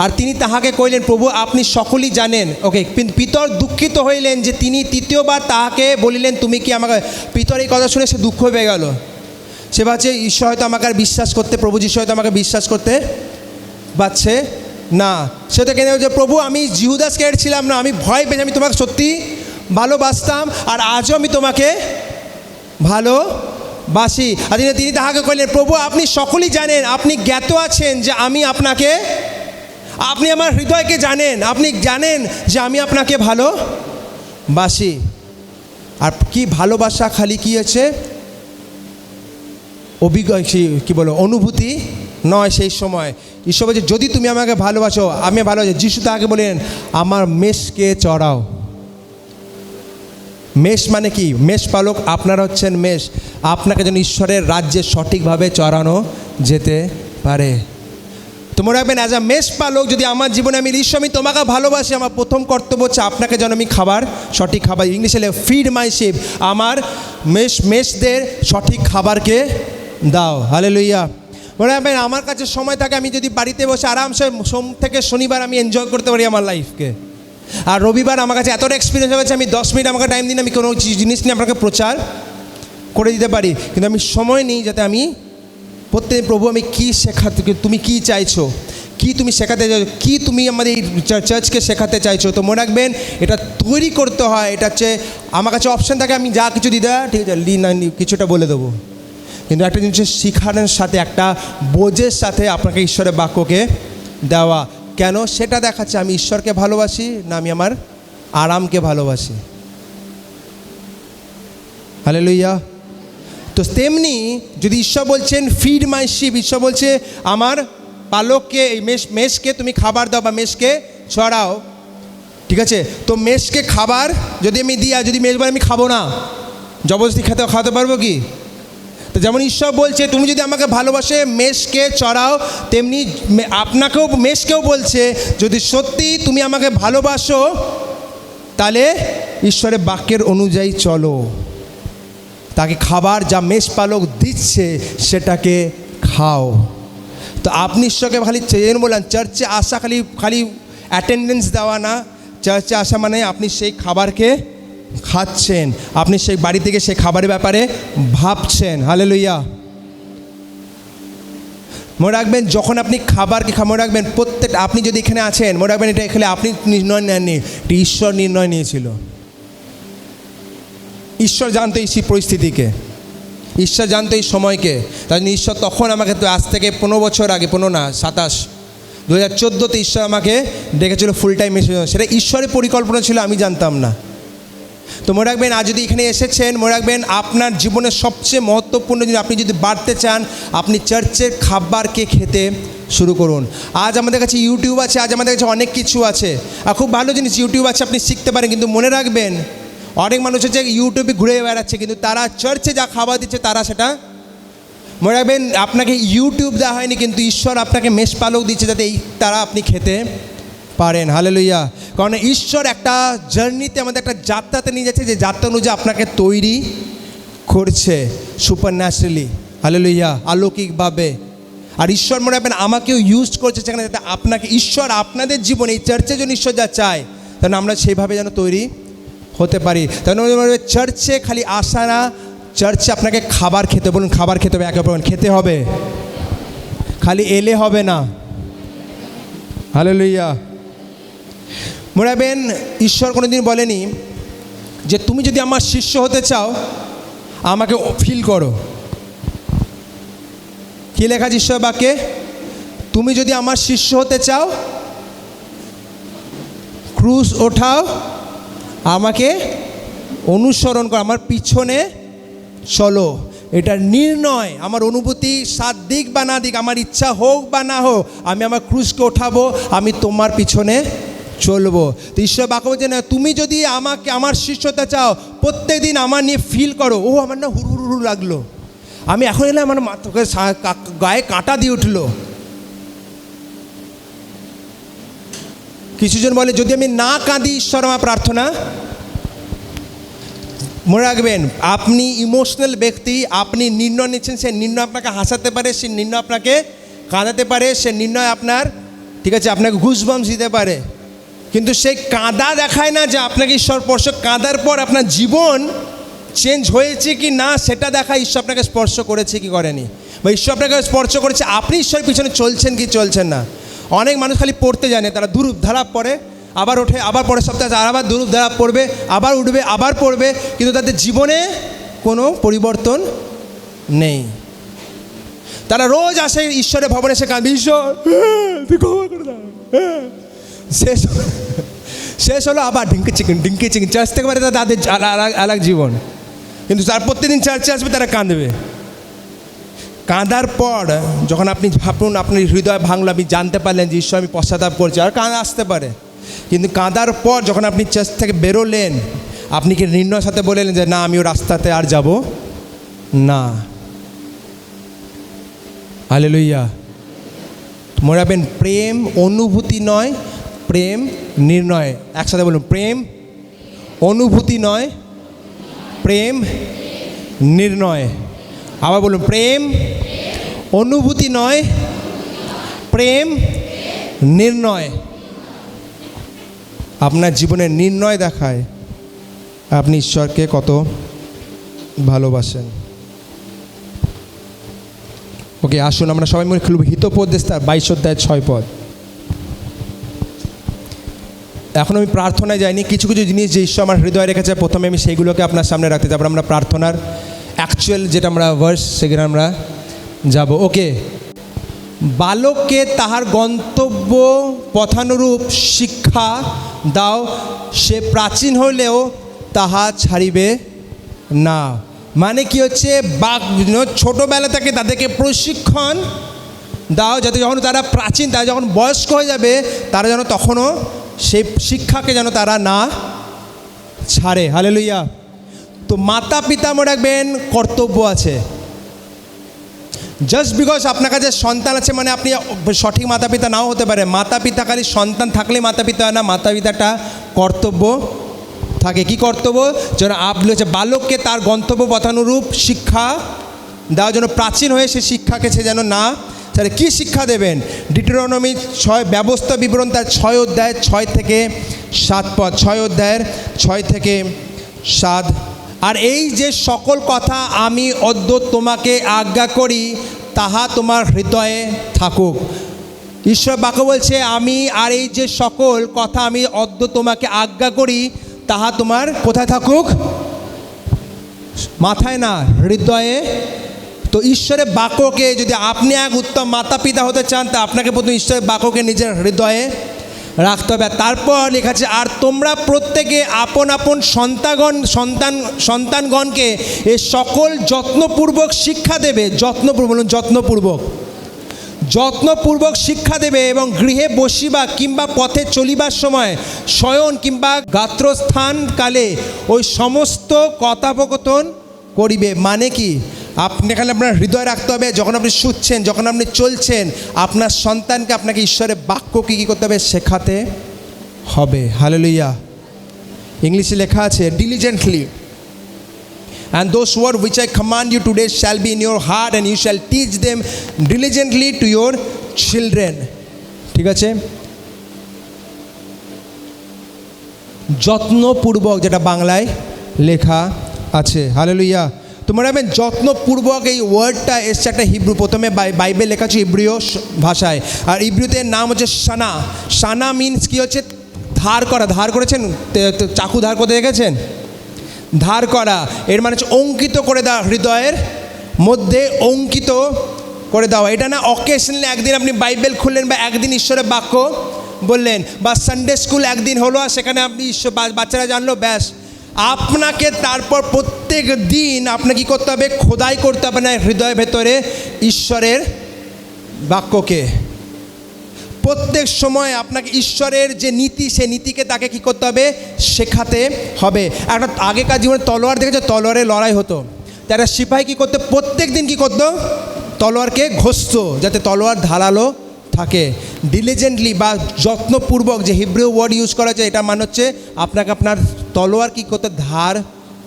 আর তিনি তাহাকে কইলেন, প্রভু আপনি সকলেই জানেন। ওকে, পিতর দুঃখিত হইলেন যে তিনি তৃতীয়বার তাহাকে বলিলেন, তুমি কি আমাকে। পিতর এই কথা শুনে সে দুঃখ পেয়ে গেল। সে ভাবছে ঈশ্বর হয়তো আমাকে আর বিশ্বাস করতে, প্রভু যিশু হয়তো আমাকে বিশ্বাস করতে পারছে না। সে তো কেন যে প্রভু আমি জিহুদাসকে ছিলাম না, আমি ভয় পেয়েছি, আমি তোমাকে সত্যি ভালোবাসতাম আর আজও আমি তোমাকে ভালোবাসি। আর তিনি তাহাকে কইলেন, প্রভু আপনি সকলেই জানেন, আপনি জ্ঞাত আছেন যে আমি আপনাকে, আপনি আমার হৃদয়কে জানেন, আপনি জানেন যে আমি আপনাকে ভালোবাসি। আর কি ভালোবাসা খালি কি আছে কি বলো অনুভূতি নয়। সেই সময় ঈশ্বর বলছে, যদি তুমি আমাকে ভালোবাসো আমি ভালোবাসি। যিশু তাকে বলেন, আমার মেষকে চড়াও। মেষ মানে কি? মেষ পালক আপনারা হচ্ছেন মেষ, আপনাকে যেন ঈশ্বরের রাজ্যে সঠিকভাবে চড়ানো যেতে পারে। তো মনে রাখবেন, অ্যাজ আ মেষ পালক যদি আমার জীবনে আমি ঈশ্বর আমি তোমাকে ভালোবাসি, আমার প্রথম কর্তব্য হচ্ছে আপনাকে যেন আমি সঠিক খাবার, ইংলিশে ফিড মাই শিপ, আমার মেষদের সঠিক খাবারকে দাও। হালেলুয়া। মনে রাখবেন, আমার কাছে সময় থাকে, আমি যদি বাড়িতে বসে আরামসে সোম থেকে শনিবার আমি এনজয় করতে পারি আমার লাইফকে। আর রবিবার আমার কাছে এতটা এক্সপিরিয়েন্স হয়ে গেছে, আমি 10 মিনিট আমাকে টাইম দিন, আমি কোনো জিনিস নিয়ে আপনাকে প্রচার করে দিতে পারি। কিন্তু আমি সময় নিই যাতে আমি প্রত্যেকদিন, প্রভু আমি কী শেখাতে, তুমি কী চাইছো, কি তুমি শেখাতে চাইছো, কি তুমি আমাদের এই চার্চকে শেখাতে চাইছো। তো মনে রাখবেন, এটা তৈরি করতে হয়। এটা হচ্ছে আমার কাছে অপশান থাকে, আমি যা কিছু দিই ঠিক আছে কিছুটা বলে দেবো। কিন্তু একটা জিনিস শিখানোর সাথে, একটা বোঝের সাথে আপনাকে ঈশ্বরের বাক্যকে দেওয়া। কেন? সেটা দেখাচ্ছে আমি ঈশ্বরকে ভালোবাসি না আমি আমার আরামকে ভালোবাসি। হালেলুয়া। তো তেমনি যদি ঈশ্বর বলছেন ফিড মাই শিপ, ঈশ্বর বলছে আমার পালককে, এই মেষকে তুমি খাবার দাও বা মেষকে ছড়াও, ঠিক আছে? তো মেষকে খাবার যদি আমি দিই, আর যদি মেষ বলে আমি খাবো না, জবরদস্তি খাওয়াতে পারবো কি? তো যেমন ঈশ্বর বলছে তুমি যদি আমাকে ভালোবাসে মেষকে চড়াও, তেমনি আপনাকেও মেষকেও বলছে যদি সত্যি তুমি আমাকে ভালোবাসো তাহলে ঈশ্বরের বাক্যের অনুযায়ী চলো, তাকে খাবার যা মেষপালক দিচ্ছে সেটাকে খাও। তো আপনি ঈশ্বরকে খালি চেয়ে বললেন চার্চে আসা খালি অ্যাটেন্ডেন্স দেওয়া না, চার্চে আসা মানে আপনি সেই খাবারকে খাচ্ছেন, আপনি সেই বাড়ি থেকে সেই খাবারের ব্যাপারে ভাবছেন। হালেলুয়া। মনে রাখবেন যখন আপনি খাবারকে মনে রাখবেন প্রত্যেকটা, আপনি যদি এখানে আছেন মনে রাখবেন এটা এখানে আপনি নির্ণয় নেননি, এটি ঈশ্বর নির্ণয় নিয়েছিল। ঈশ্বর জানতো এই পরিস্থিতিকে, ঈশ্বর জানতো এই সময়কে, তাই জন্য ঈশ্বর তখন আমাকে, তো আজ থেকে 15 বছর আগে, 15 না 27, 2014তে ঈশ্বর আমাকে ডেকেছিল ফুল টাইম মিশন। সেটা ঈশ্বরের পরিকল্পনা ছিল, আমি জানতাম না। তো মনে রাখবেন আজ যদি এখানে এসেছেন, মনে রাখবেন আপনার জীবনের সবচেয়ে মহত্বপূর্ণ জিনিস, আপনি যদি বাড়তে চান আপনি চার্চের খাবারকে খেতে শুরু করুন। আজ আমাদের কাছে ইউটিউব আছে, আজ আমাদের কাছে অনেক কিছু আছে, আর খুব ভালো জিনিস ইউটিউব আছে, আপনি শিখতে পারেন। কিন্তু মনে রাখবেন অনেক মানুষ হচ্ছে ইউটিউবে ঘুরে বেড়াচ্ছে, কিন্তু তারা চার্চে যা খাবার দিচ্ছে তারা সেটা, মনে রাখবেন আপনাকে ইউটিউব দেওয়া হয়নি, কিন্তু ঈশ্বর আপনাকে মেষপালক দিচ্ছে যাতে তারা আপনি খেতে পারেন। হালেলুয়া। কারণ ঈশ্বর একটা জার্নিতে, আমাদের একটা যাত্রাতে নিয়ে যাচ্ছে, যে যাত্রা অনুযায়ী আপনাকে তৈরি করছে সুপার ন্যাচারালি। হালেলুয়া। অলৌকিকভাবে। আর ঈশ্বর মনে রাখবেন আমাকেও ইউজ করছে সেখানে, যাতে আপনাকে, ঈশ্বর আপনাদের জীবনে এই চার্চের জন্য ঈশ্বর যা চায় যেন আমরা সেইভাবে যেন তৈরি হতে পারি। তাই চার্চে খালি আসা না, চার্চে আপনাকে খাবার খেতে, বলুন খাবার খেতে হবে, একে অপর খেতে হবে, খালি এলে হবে না। হালেলুয়া। মনে রাখবেন ঈশ্বর কোনোদিন বলেনি যে তুমি যদি আমার শিষ্য হতে চাও আমাকে ফিল করো। কি লেখা আছে ঈশ্বর বাক্যে? তুমি যদি আমার শিষ্য হতে চাও ক্রুশ ওঠাও, আমাকে অনুসরণ করো, আমার পিছনে চলো। এটা নির্ণয়, আমার অনুভূতি সাত দিক বা না দিক, আমার ইচ্ছা হোক বা না হোক, আমি আমার ক্রুশকে ওঠাবো, আমি তোমার পিছনে চলবো। তো ঈশ্বর বাক্য বলছে না, তুমি যদি আমাকে আমার শিষ্যতা চাও প্রত্যেক দিন আমার নিয়ে ফিল করো, ও আমার না হুড় হুড় হুড় লাগলো, আমি এখন এলাম আমার মাথাকে গায়ে কাঁটা দিয়ে উঠলো। কিছুজন বলে যদি আমি না কাঁদি ঈশ্বর আমার প্রার্থনা, মনে রাখবেন আপনি ইমোশনাল ব্যক্তি, আপনি নির্ণয় নিচ্ছেন, সে নির্ণয় আপনাকে হাসাতে পারে, সে নির্ণয় আপনাকে কাঁদাতে পারে, সে নির্ণয় আপনার, ঠিক আছে, আপনাকে গুজবাম্পস দিতে পারে, কিন্তু সেই কাঁদা দেখায় না যে আপনাকে ঈশ্বর স্পর্শ, কাঁদার পর আপনার জীবন চেঞ্জ হয়েছে কি না সেটা দেখা, ঈশ্বর আপনাকে স্পর্শ করেছে কি করেনি, বা ঈশ্বর আপনাকে স্পর্শ করেছে, আপনি ঈশ্বরের পিছনে চলছেন কি চলছেন না। অনেক মানুষ খালি পড়তে জানে, তারা দুরূপ ধারাপ পড়ে, আবার ওঠে, আবার পরের সপ্তাহে আবার দুরূপ ধারাপ পড়বে, আবার উঠবে, আবার পড়বে, কিন্তু তাদের জীবনে কোনো পরিবর্তন নেই। তারা রোজ আসে ঈশ্বরের ভবনে, সে কাঁদবে, ঈশ্বর তুই ক্ষমা করে দাও, শেষ হলো আবার ঢিঙ্কি চিকেন চার্চ থেকে পারে, তাদের আলাগ জীবন। কিন্তু তার প্রত্যেকদিন চার্চে আসবে, তারা কাঁদবে। কাঁদার পর যখন আপনি ভাবুন আপনার হৃদয় ভাঙলো, আপনি জানতে পারলেন যে ঈশ্বর আমি পশ্চাতাপ করছি, আর কাঁদা আসতে পারে, কিন্তু কাঁদার পর যখন আপনি চার্চ থেকে বেরোলেন, আপনি কি নির্ণয়ের সাথে বললেন যে না আমি ও রাস্তাতে আর যাব না। হালেলুয়া। মনে রাখবেন প্রেম অনুভূতি নয়, প্রেম নির্ণয়। একসাথে বলুন, প্রেম অনুভূতি নয়, প্রেম নির্ণয়। আবার বলুন, প্রেম অনুভূতি নয়, প্রেম নির্ণয়। আপনার জীবনের নির্ণয় দেখায় আপনি ঈশ্বরকে কত ভালোবাসেন। ওকে, আসুন আমরা সবাই মনে খুলব হিতোপদেশ তার 22 অধ্যায় 6 পদ। এখন আমি প্রার্থনায় যাইনি, কিছু কিছু জিনিস যে ঈশ্বর আমার হৃদয়ে রেখেছে, প্রথমে আমি সেইগুলোকে আপনার সামনে রাখতে, তারপর আমরা প্রার্থনার অ্যাকচুয়াল যেটা আমরা ভার্স সেখানে আমরা যাব। ওকে, বালককে তাহার গন্তব্য পথানুরূপ শিক্ষা দাও, সে প্রাচীন হলেও তাহা ছাড়িবে না। মানে কি হচ্ছে, ছোটোবেলা থেকে তাদেরকে প্রশিক্ষণ দাও, যাতে যখন তারা প্রাচীন, তারা যখন বয়স্ক হয়ে যাবে, তারা যেন তখনও সেই শিক্ষাকে যেন তারা না ছাড়ে। হালেলুয়া। তো মাতা পিতা মনে রাখবেন কর্তব্য আছে, জাস্ট বিকজ আপনার কাছে সন্তান আছে মানে আপনি সঠিক মাতা পিতা নাও হতে পারে। মাতা পিতা খালি সন্তান থাকলেই মাতা পিতা হয় না, মাতা পিতাটা কর্তব্য থাকে। কি কর্তব্য? যেন আপনি হচ্ছে বালককে তার গন্তব্য পথানুরূপ শিক্ষা দেওয়ার জন্য প্রাচীন হয়ে সে শিক্ষাকে সে যেন না, তাহলে কী শিক্ষা দেবেন? ডিউটেরোনমি 6 ব্যবস্থা বিবরণ তার 6 অধ্যায় 6 থেকে 7 পদ, 6 অধ্যায়ের 6 থেকে 7। আর এই যে সকল কথা আমি অদ্য তোমাকে আজ্ঞা করি তাহা তোমার হৃদয়ে থাকুক। ঈশ্বর বাক্য বলছে আমি আর এই যে সকল কথা আমি অদ্য তোমাকে আজ্ঞা করি তাহা তোমার কোথায় থাকুক? মাথায় না, হৃদয়ে। তো ঈশ্বরের বাক্যকে যদি আপনি এক উত্তম মাতা পিতা হতে চান তা আপনাকে প্রথমে ঈশ্বরের বাক্যকে নিজের হৃদয়ে রাখতে হবে। তারপর লেখা আছে আর তোমরা প্রত্যেকে আপন আপন সন্তানগণকে এ সকল যত্নপূর্বক শিক্ষা দেবে। যত্নপূর্বক শিক্ষা দেবে এবং গৃহে বসিবা কিংবা পথে চলিবার সময় শয়ন কিংবা গাত্রস্থানকালে ওই সমস্ত কথোপকথন করিবে। মানে কি? আপনি এখানে আপনার হৃদয় রাখতে হবে, যখন আপনি শুচ্ছেন, যখন আপনি চলছেন, আপনার সন্তানকে আপনাকে ঈশ্বরের বাক্যকে কী করতে হবে? শেখাতে হবে। হালেলুয়া। ইংলিশে লেখা আছে diligently, and those words which I command you today shall be in your heart and you shall teach them diligently to your children. ঠিক আছে? যত্নপূর্বক, যেটা বাংলায় লেখা আছে। হালেলুয়া। তোমরা ভাবেন যত্নপূর্বক এই ওয়ার্ডটা এসছে একটা হিব্রু, প্রথমে বাইবেল লেখা আছে ইব্রিয় ভাষায়, আর ইব্রিতে নাম হচ্ছে সানা। সানা মিনস কি হচ্ছে? ধার করা। ধার করেছেন? চাকু ধার করতে দেখেছেন? ধার করা এর মানে হচ্ছে অঙ্কিত করে দেওয়া, হৃদয়ের মধ্যে অঙ্কিত করে দেওয়া। এটা না অকেশনালি একদিন আপনি বাইবেল খুললেন বা একদিন ঈশ্বরের বাক্য বললেন বা সানডে স্কুল একদিন হলো আর সেখানে আপনি বাচ্চারা জানলো, ব্যাস। আপনাকে তারপর প্রত্যেক দিন আপনাকে কী করতে হবে? খোদাই করতে হবে না হৃদয়ের ভেতরে ঈশ্বরের বাক্যকে। প্রত্যেক সময় আপনাকে ঈশ্বরের যে নীতি, সে নীতিকে তাকে কী করতে হবে? শেখাতে হবে। একটা আগেকার জীবনে তলোয়ার দেখেছে, তলোয়ারে লড়াই হতো, তারা সিপাহী কী করতো? প্রত্যেক দিন কী করতো? তলোয়ারকে ঘষতো যাতে তলোয়ার ধারালো থাকে। ডিলিজেন্টলি বা যত্নপূর্বক যে হিব্রু ওয়ার্ড ইউজ করা হয়েছে, এটা মানে হচ্ছে আপনাকে আপনার তলোয়ার কী করতে? ধার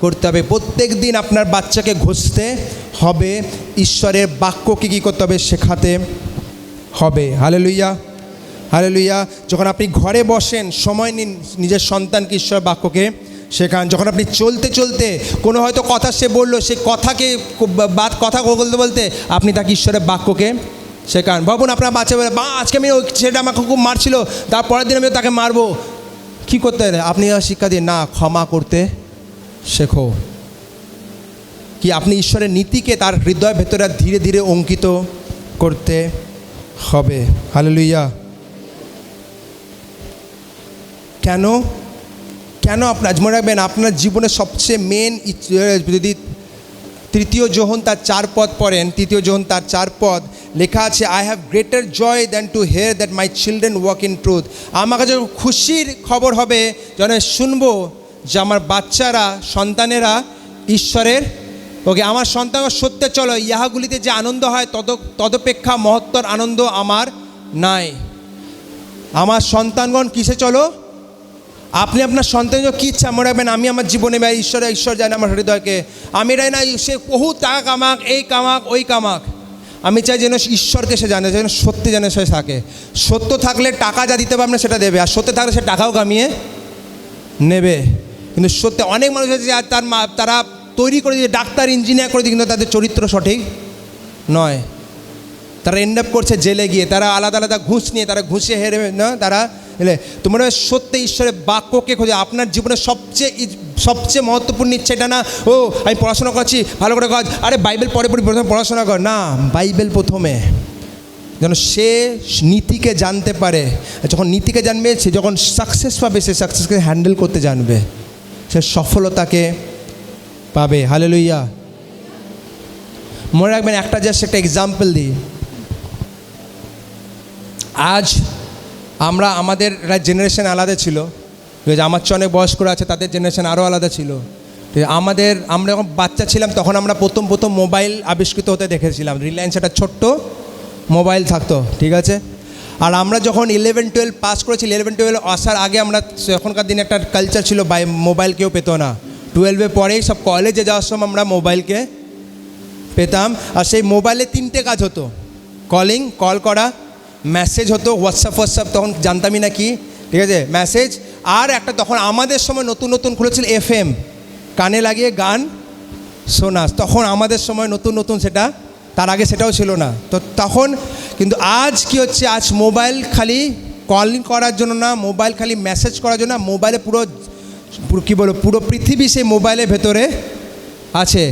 করতে হবে। প্রত্যেক দিন আপনার বাচ্চাকে ঘষতে হবে, ঈশ্বরের বাক্যকে কী করতে হবে? শেখাতে হবে। Hallelujah, hallelujah. যখন আপনি ঘরে বসেন, সময় নিন নিজের সন্তানকে ঈশ্বরের বাক্যকে শেখান। যখন আপনি চলতে চলতে কোনো হয়তো কথা সে বললো, সেই কথাকে কথা বলতে বলতে আপনি তাকে ঈশ্বরের বাক্যকে শেখান। ভাবুন আপনার বাচ্চা বলে, বা আজকে আমি ওই ছেলেটা আমাকে খুব মারছিল, তারপরের দিন আমি তাকে মারবো। কী করতে হবে? আপনি শিক্ষা দিন, না, ক্ষমা করতে শেখো। কি আপনি ঈশ্বরের নীতিকে তার হৃদয়ের ভেতরে ধীরে ধীরে অঙ্কিত করতে হবে। হালেলুয়া। কেন আপনার মনে রাখবেন, আপনার জীবনের সবচেয়ে মেন, যদি 3 যোহন তার 4 পদ পড়েন, 3 যোহন তার 4 পদ লেখা আছে, I have greater joy than to hear that my children walk in truth. আমার কাছে খুশির খবর হবে যেন শুনবো যে আমার বাচ্চারা, সন্তানেরা ঈশ্বরের আমার সন্তান সত্যে চলো। ইহাগুলিতে যে আনন্দ হয় তদপেক্ষা মহত্তর আনন্দ আমার নাই। আমার সন্তানগণ কিসে চলো? আপনি আপনার সন্তানের কী ইচ্ছা মনে রাখবেন, আমি আমার জীবনে ঈশ্বর জানে আমার হৃদয়কে। আমি এটাই না সে বহু টাকা কামাক, এই কামাক, ওই কামাক। আমি চাই যেন ঈশ্বরকে সে জানে, যেন সত্যি জানে সে থাকে। সত্য থাকলে টাকা যা দিতে পারবে না সেটা দেবে, আর সত্যি থাকলে সে টাকাও কামিয়ে নেবে। কিন্তু সত্যি অনেক মানুষ আছে যে তারা তৈরি করে দিয়ে ডাক্তার, ইঞ্জিনিয়ার করে দিয়ে, কিন্তু তাদের চরিত্র সঠিক নয়। তারা এন্ড আপ করছে জেলে গিয়ে, তারা আলাদা আলাদা ঘুষ নিয়ে, তারা ঘুষে হেরে না, তারা এলে। তোমরা সত্যি ঈশ্বরের বাক্যকে খোঁজে। আপনার জীবনের সবচেয়ে মহত্বপূর্ণ ইচ্ছা এটা না, ও আমি পড়াশোনা করছি ভালো করে কাজ, আরে বাইবেল পরে প্রথমে পড়াশোনা কর। না, বাইবেল প্রথমে, যেন সে নীতিকে জানতে পারে। যখন নীতিকে জানবে, সে যখন সাকসেস পাবে, সে সাকসেসকে হ্যান্ডেল করতে জানবে, সে সফলতাকে পাবে। হালেলুয়া। মনে রাখবেন, একটা একটা এক্সাম্পল দিই। আজ আমাদের জেনারেশন আলাদা ছিল, আমার চেয়ে অনেক বয়স্করা আছে, তাদের জেনারেশন আরও আলাদা ছিল। আমরা যখন বাচ্চা ছিলাম তখন আমরা প্রথম মোবাইল আবিষ্কৃত হতে দেখেছিলাম। রিলায়েন্স একটা ছোট্ট মোবাইল থাকতো, ঠিক আছে। আর আমরা যখন 11-12 পাস করেছি, 11-12 আসার আগে আমরা এখনকার দিনে একটা কালচার ছিল মোবাইল কেউ পেতো না। 12-এর পরেই সব কলেজে যাওয়ার সময় আমরা মোবাইলকে পেতাম। আর সেই মোবাইলে 3টে কাজ হতো: কল করা, মেসেজ হতো, হোয়াটসঅ্যাপ তখন জানতামই না কি, ঠিক আছে, মেসেজ। আর একটা তখন আমাদের সময় নতুন খুলেছিল FM, কানে লাগিয়ে গান শোনা। তখন আমাদের সময় নতুন সেটা, তার আগে সেটাও ছিল না তো তখন। কিন্তু আজ কি হচ্ছে, আজ মোবাইল খালি কলিং করার জন্য না, মোবাইল খালি মেসেজ করার জন্য, মোবাইলে পুরো কী বলবো, পুরো পৃথিবী সেই মোবাইলের ভেতরে আছে।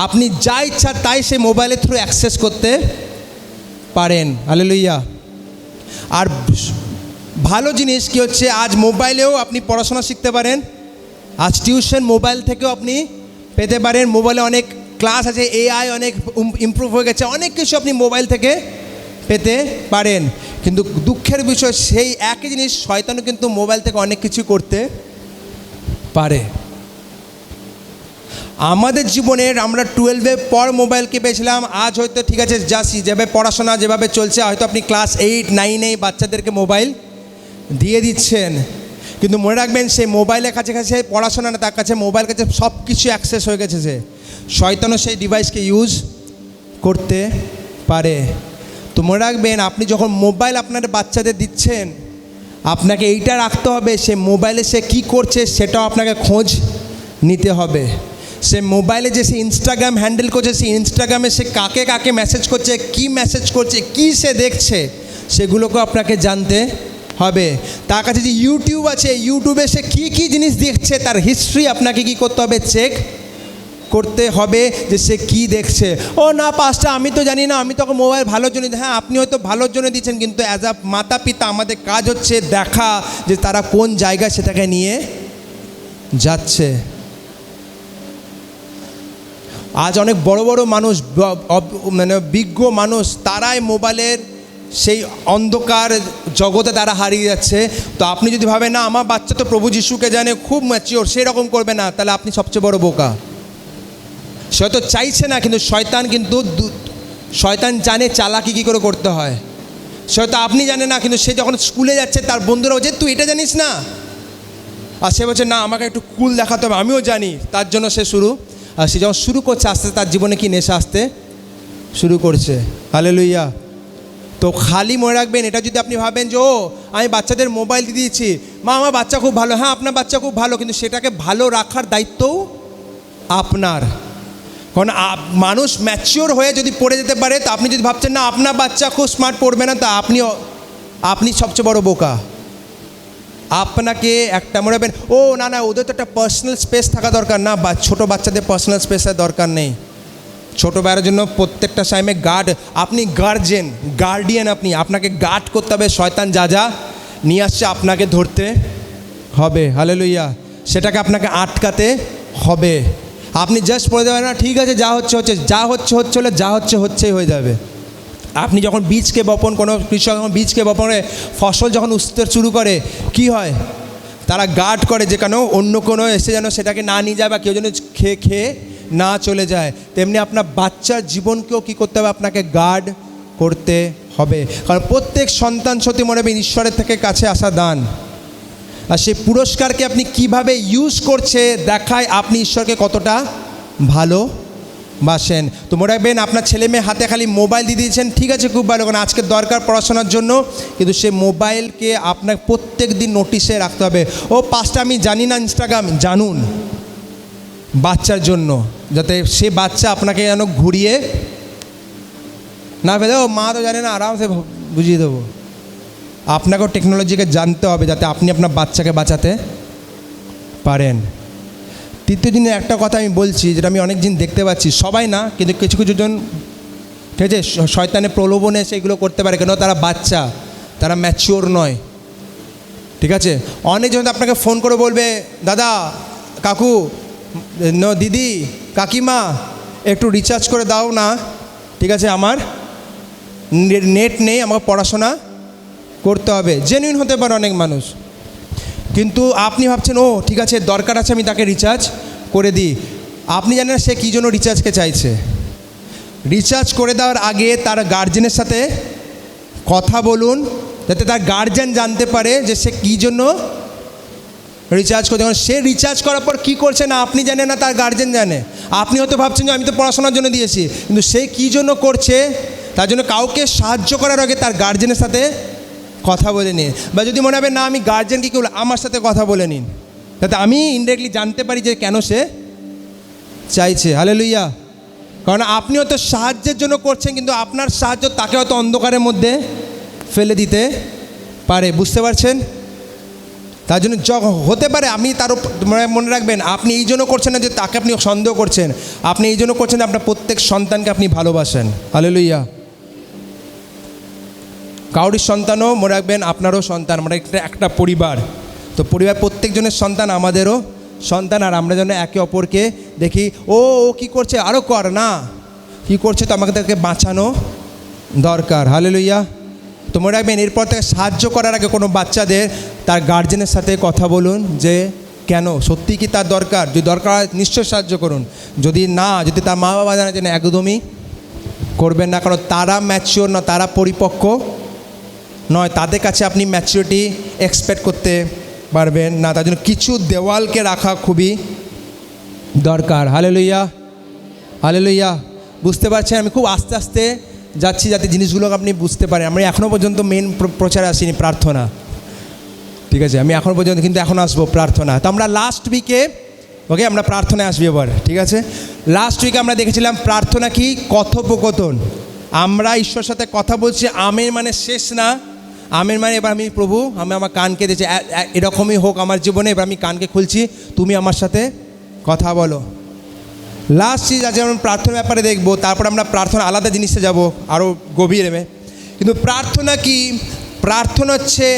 আপনি যা ইচ্ছা তাই সেই মোবাইলের থ্রু অ্যাক্সেস করতে পারেন। হালেলুয়া। আর ভালো জিনিস কি হচ্ছে, আজ মোবাইলেও আপনি পড়াশোনা শিখতে পারেন। আজ টিউশন মোবাইল থেকেও আপনি পেতে পারেন। মোবাইলে অনেক ক্লাস আছে, AI অনেক ইমপ্রুভ হয়ে গেছে, অনেক কিছু আপনি মোবাইল থেকে পেতে পারেন। কিন্তু দুঃখের বিষয়, সেই একই জিনিস শয়তানও কিন্তু মোবাইল থেকে অনেক কিছু করতে পারে। আমাদের জীবনের আমরা 12-এর পর মোবাইলকে পেয়েছিলাম। আজ হয়তো ঠিক আছে, যেভাবে পড়াশোনা যেভাবে চলছে, হয়তো আপনি ক্লাস 8-9-এ বাচ্চাদেরকে মোবাইল দিয়ে দিচ্ছেন। কিন্তু মনে রাখবেন, সেই মোবাইলের কাছে পড়াশোনা না, তার কাছে মোবাইল কাছে সব কিছু অ্যাক্সেস হয়ে গেছে। শয়তানও সেই ডিভাইসকে ইউজ করতে পারে। তো মনে রাখবেন, আপনি যখন মোবাইল আপনার বাচ্চাদের দিচ্ছেন, আপনাকে এইটা রাখতে হবে, সে মোবাইলে সে কী করছে সেটাও আপনাকে খোঁজ নিতে হবে। সে মোবাইলে যে সে ইনস্টাগ্রাম হ্যান্ডেল করছে, সেই ইনস্টাগ্রামে সে কাকে মেসেজ করছে, কি মেসেজ করছে, কি সে দেখছে, সেগুলোকেও আপনাকে জানতে হবে। তার কাছে যে ইউটিউব আছে, ইউটিউবে সে কী জিনিস দেখছে, তার হিস্ট্রি আপনাকে কী করতে হবে, চেক করতে হবে যে সে কি দেখছে। ও না পাস্টার, আমি তো জানি না, আমি তো মোবাইল ভালোর জন্য। হ্যাঁ, আপনি হয়তো ভালোর জন্য দিচ্ছেন, কিন্তু অ্যাজ আ মাতা পিতা আমাদের কাজ হচ্ছে দেখা যে তারা কোন জায়গায় সেটাকে নিয়ে যাচ্ছে। আজ অনেক বড় মানুষ, মানে বিজ্ঞ মানুষ, তারাই মোবাইলের সেই অন্ধকার জগতে তারা হারিয়ে যাচ্ছে। তো আপনি যদি ভাবেন না আমার বাচ্চা তো প্রভু যিশুকে জানে, খুব ম্যাচিওর, সেরকম করবে না, তাহলে আপনি সবচেয়ে বড় বোকা। সে হয়তো চাইছে না, কিন্তু শয়তান জানে চালাকি কী করে করতে হয়। সে হয়তো আপনি জানেন না, কিন্তু সে যখন স্কুলে যাচ্ছে তার বন্ধুরা বলছে তুই এটা জানিস না, আর সে বলছে না আমাকে একটু কুল দেখাতে হবে, আমিও জানি। তার জন্য সে যখন শুরু করছে, আস্তে তার জীবনে কি নেশা আসতে শুরু করছে। হালেলুয়া। তো খালি মনে রাখবেন, এটা যদি আপনি ভাবেন যে আমি বাচ্চাদের মোবাইল দিয়ে দিয়েছি, মা আমার বাচ্চা খুব ভালো, হ্যাঁ আপনার বাচ্চা খুব ভালো, কিন্তু সেটাকে ভালো রাখার দায়িত্বও আপনার। কারণ মানুষ ম্যাচিওর হয়ে যদি পড়ে যেতে পারে, তো আপনি যদি ভাবছেন না আপনার বাচ্চা খুব স্মার্ট পড়বে না, তা আপনি সবচেয়ে বড় বোকা। আপনাকে একটা মনে রাখবেন, না ওদের তো একটা পার্সোনাল স্পেস থাকা দরকার না, বা ছোটো বাচ্চাদের পার্সোনাল স্পেসের দরকার নেই। ছোটো ভাইয়ের জন্য প্রত্যেকটা টাইমে আপনি গার্ডিয়ান, আপনাকে গার্ড করতে হবে। শয়তান যা নিয়ে আসছে আপনাকে ধরতে হবে। হালেলুয়া। সেটাকে আপনাকে আটকাতে হবে। আপনি জাস্ট বলে দেবেন না ঠিক আছে যা হচ্ছে হচ্ছেই হয়ে যাবে। আপনি যখন বীজকে বপন, কোনো কৃষক যখন বীজকে বপনে ফসল যখন উঠতে শুরু করে, কি হয়, তারা গার্ড করে যে কেন অন্য কোনো এসে যেন সেটাকে না নিয়ে যায়, বা কেউ যেন খেয়ে না চলে যায়। তেমনি আপনার বাচ্চার জীবনকেও কী করতে হবে, আপনাকে গার্ড করতে হবে। কারণ প্রত্যেক সন্তান সত্যি মনে হবে ঈশ্বরের থেকে কাছে আসা দান। আর সেই পুরস্কারকে আপনি কিভাবে ইউজ করছে দেখায় আপনি ঈশ্বরকে কতটা ভালোবাসেন। তো মনে রাখবেন, আপনার ছেলে মেয়ে হাতে খালি মোবাইল দিয়ে দিয়েছেন, ঠিক আছে খুব ভালো, কারণ আজকে দরকার পড়াশোনার জন্য, কিন্তু সেই মোবাইলকে আপনার প্রত্যেক দিন নোটিশে রাখতে হবে। পাঁচটা আমি জানি না ইনস্টাগ্রাম, জানুন বাচ্চার জন্য, যাতে সে বাচ্চা আপনাকে যেন ঘুরিয়ে না ফেলে। মা তো জানে না, আরামসে বুঝিয়ে দেবো। আপনাকেও টেকনোলজিকে জানতে হবে, যাতে আপনি আপনার বাচ্চাকে বাঁচাতে পারেন। তৃতীয় দিনে একটা কথা আমি বলছি, যেটা আমি অনেক দিন দেখতে পাচ্ছি, সবাই না কিন্তু কিছু জন, ঠিক আছে, শয়তানের প্রলোভনে সেগুলো করতে পারে, কেন তারা বাচ্চা, তারা ম্যাচিওর নয়, ঠিক আছে। অনেকজন আপনাকে ফোন করে বলবে, দাদা কাকু দিদি কাকিমা একটু রিচার্জ করে দাও না, ঠিক আছে আমার নেট নেই, আমাকে পড়াশোনা করতে হবে। জেনুইন হতে পারে অনেক মানুষ, কিন্তু আপনি ভাবছেন ঠিক আছে দরকার আছে, আমি তাকে রিচার্জ করে দিই। আপনি জানেন না সে কী জন্য রিচার্জকে চাইছে। রিচার্জ করে দেওয়ার আগে তার গার্জেনের সাথে কথা বলুন, যাতে তার গার্জেন জানতে পারে যে সে কী জন্য রিচার্জ করছে। কারণ সে রিচার্জ করার পর কী করছে না আপনি জানেন না, তার গার্জেন জানে। আপনি হয়তো ভাবছেন যে আমি তো পড়াশোনার জন্য দিয়েছি, কিন্তু সে কী জন্য করছে তার জন্য কাউকে সাহায্য করার আগে তার গার্জেনের সাথে কথা বলে নিন। বা যদি মনে হবে না আমি গার্জেনকে কেউ আমার সাথে কথা বলে নিন, যাতে আমি ইনডাইরেক্টলি জানতে পারি যে কেন সে চাইছে। হালেলুয়া। কারণ আপনি হয়তো সাহায্যের জন্য করছেন, কিন্তু আপনার সাহায্য তাকে হয়তো অন্ধকারের মধ্যে ফেলে দিতে পারে। বুঝতে পারছেন? তার জন্য হতে পারে আপনি তার মনে রাখবেন, আপনি এই জন্য করছেন না যে তাকে আপনি সন্দেহ করছেন, আপনি এই জন্য করছেন যে আপনার প্রত্যেক সন্তানকে আপনি ভালোবাসেন। হালেলুয়া। কাউরির সন্তানও মনে রাখবেন আপনারও সন্তান, মানে একটা পরিবার। তো পরিবার প্রত্যেকজনের সন্তান আমাদেরও সন্তান, আর আমরা যেন একে অপরকে দেখি ও কী করছে আরও কর না, কী করছে তো আমাকে তাকে বাঁচানো দরকার। হালেলুয়া। তো মনে রাখবেন এরপর থেকে সাহায্য করার আগে কোনো বাচ্চাদের তার গার্জেনের সাথে কথা বলুন যে কেন, সত্যি কি তার দরকার। যদি দরকার হয় নিশ্চয় সাহায্য করুন, যদি তার মা বাবা জানে যে না, একদমই করবেন না। কারণ তারা ম্যাচিওর না, তারা পরিপক্ক নয়, তাদের কাছে আপনি ম্যাচিউরিটি এক্সপেক্ট করতে পারবেন না। তার জন্য কিছু দেওয়ালকে রাখা খুবই দরকার। Hallelujah, hallelujah. বুঝতে পারছেন? আমি খুব আস্তে আস্তে যাচ্ছি যাতে জিনিসগুলোকে আপনি বুঝতে পারেন। আমরা এখনও পর্যন্ত মেন প্রচারে আসিনি, প্রার্থনা। ঠিক আছে, আমি এখনও পর্যন্ত কিন্তু এখন আসবো প্রার্থনা। তো আমরা লাস্ট উইকে আমরা প্রার্থনায় আসবি এবার। ঠিক আছে, লাস্ট উইকে আমরা দেখেছিলাম প্রার্থনা কি, কথোপকথন। আমরা ঈশ্বরের সাথে কথা বলছি। আমের মানে শেষ না, আমের মানে এবার আমি প্রভু আমি আমার কানকে দিয়েছি, এরকমই হোক আমার জীবনে, এবার আমি কানকে খুলছি, তুমি আমার সাথে কথা বলো। লাস্ট চিজ আজকে আমরা প্রার্থনার ব্যাপারে দেখবো, তারপর আমরা প্রার্থনা আলাদা জিনিসে যাব আরও গভীরে। কিন্তু প্রার্থনা কি? প্রার্থনা হচ্ছে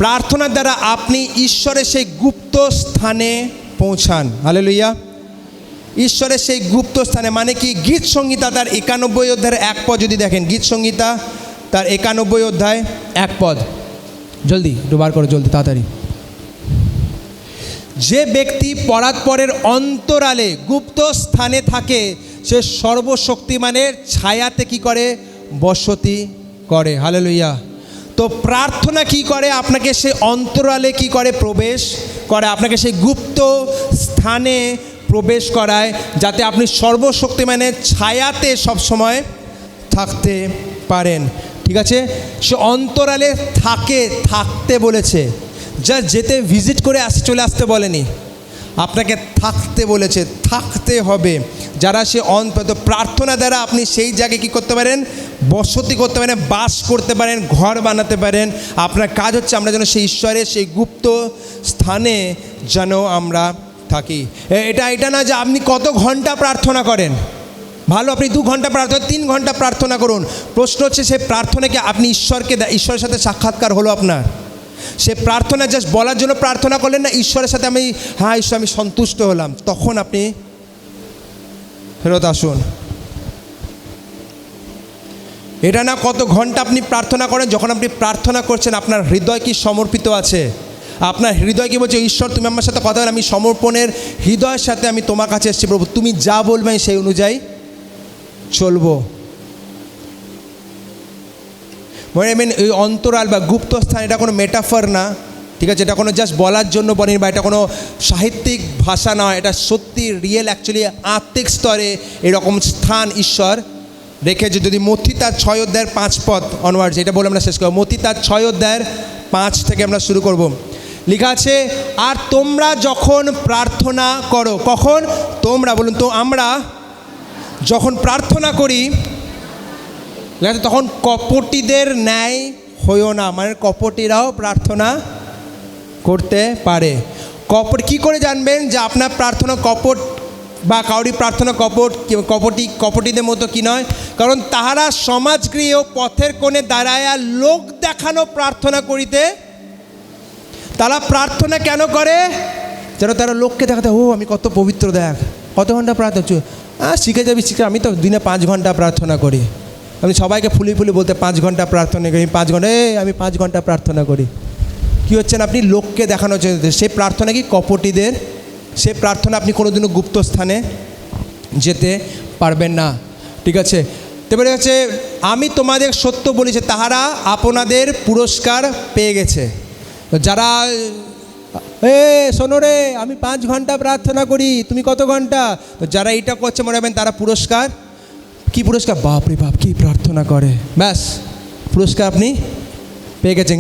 প্রার্থনার দ্বারা আপনি ঈশ্বরের সেই গুপ্ত স্থানে পৌঁছান। হালেলুয়া। ঈশ্বরের সেই গুপ্ত স্থানে মানে কি? গীত সংহিতা তার 91 অধ্যায়ের 1 পদ যদি দেখেন, গীত সংহিতা তার 91 অধ্যায় 1 পদ, জলদি একটু বার করো, জলদি তাড়াতাড়ি। যে ব্যক্তি পরাৎপরের অন্তরালে গুপ্ত স্থানে থাকে, সে সর্বশক্তিমানের ছায়াতে কি করে? বসতি করে। হালেলুয়া। তো প্রার্থনা কি করে? আপনাকে সেই অন্তরালে কি করে? প্রবেশ করে, আপনাকে সেই গুপ্ত স্থানে প্রবেশ করায়, যাতে আপনি সর্বশক্তিমানের ছায়াতে সবসময় থাকতে পারেন। ঠিক আছে, সে অন্তরালে থাকতে বলেছে, যা যেতে ভিজিট করে চলে আসতে বলেনি, আপনাকে থাকতে বলেছে, থাকতে হবে। যারা সে প্রার্থনা দ্বারা আপনি সেই জায়গায় কী করতে পারেন? বসতি করতে পারেন, বাস করতে পারেন, ঘর বানাতে পারেন। আপনার কাজ হচ্ছে আমরা যেন সেই ঈশ্বরের সেই গুপ্ত স্থানে যেন আমরা থাকি। এটা না যে আপনি কত ঘন্টা প্রার্থনা করেন, ভালো, আপনি 2 ঘন্টা প্রার্থনা, 3 ঘন্টা প্রার্থনা করুন। প্রশ্ন হচ্ছে সেই প্রার্থনাকে আপনি ঈশ্বরের সাথে সাক্ষাৎকার হলো আপনার? সে প্রার্থনা জাস্ট বলার জন্য প্রার্থনা করলেন না, ঈশ্বরের সাথে ঈশ্বর আমি সন্তুষ্ট হলাম, তখন আপনি ফেরত আসুন। এটা না কত ঘন্টা আপনি প্রার্থনা করেন, যখন আপনি প্রার্থনা করছেন আপনার হৃদয় কি সমর্পিত আছে? আপনার হৃদয় কি বলছে, ঈশ্বর তুমি আমার সাথে কথা বলে, আমি সমর্পণের হৃদয়ের সাথে আমি তোমার কাছে এসেছি প্রভু, তুমি যা বলবে সেই অনুযায়ী চলবো। এই অন্তরাল বা গুপ্ত স্থান এটা কোনো মেটাফার না, ঠিক আছে? এটা কোনো জাস্ট বলার জন্য বলেন, বা এটা কোনো সাহিত্যিক ভাষা নয়, এটা সত্যি রিয়েল, অ্যাকচুয়ালি আত্মিক স্তরে এরকম স্থান ঈশ্বর রেখেছে। যদি মথি তার 6 অধ্যায়ের 5 পদ অনওয়ার্ডস, এটা বলে আমরা শেষ করব। মথি তার 6 অধ্যায়ের 5 থেকে আমরা শুরু করব। লেখা আছে, আর তোমরা যখন প্রার্থনা করো, কখন? তোমরা বলুন তো, আমরা যখন প্রার্থনা করি তখন কপটীদের ন্যায় হইও না। মানে কপটীরাও প্রার্থনা করতে পারে। কী করে জানবেন যে আপনার প্রার্থনা কপট বা কাউরি প্রার্থনা কপটীদের মতো কি নয়? কারণ তাহারা সমাজগৃহ পথের কোণে দাঁড়ায়া লোক দেখানো প্রার্থনা করিতে। তারা প্রার্থনা কেন করে? যেন তারা লোককে দেখাতে, ও আমি কত পবিত্র, দেখ কত ঘন্টা প্রার্থনা, শিখে যাবি, আমি তো দিনে 5 ঘন্টা প্রার্থনা করি। আমি সবাইকে ফুলি বলতে 5 ঘন্টা প্রার্থনা করি, 5 ঘন্টা, আমি 5 ঘন্টা প্রার্থনা করি। কী হচ্ছেন? আপনি লোককে দেখানো হচ্ছে। সেই প্রার্থনা কি? কপটীদের সে প্রার্থনা আপনি কোনোদিনও গুপ্ত স্থানে যেতে পারবেন না। ঠিক আছে, তারপরে হচ্ছে আমি তোমাদের সত্য বলেছি তাহারা আপনাদের পুরস্কার পেয়ে গেছে। যারা শোনো রে, আমি 5 ঘন্টা প্রার্থনা করি, তুমি কত ঘন্টা? তো যারা এইটা করছে মনে রাখবেন তারা পুরস্কার, কি পুরস্কার? বাপ রে বাপ, কি প্রার্থনা করে, ব্যাস পুরস্কার আপনি পেয়ে গেছেন।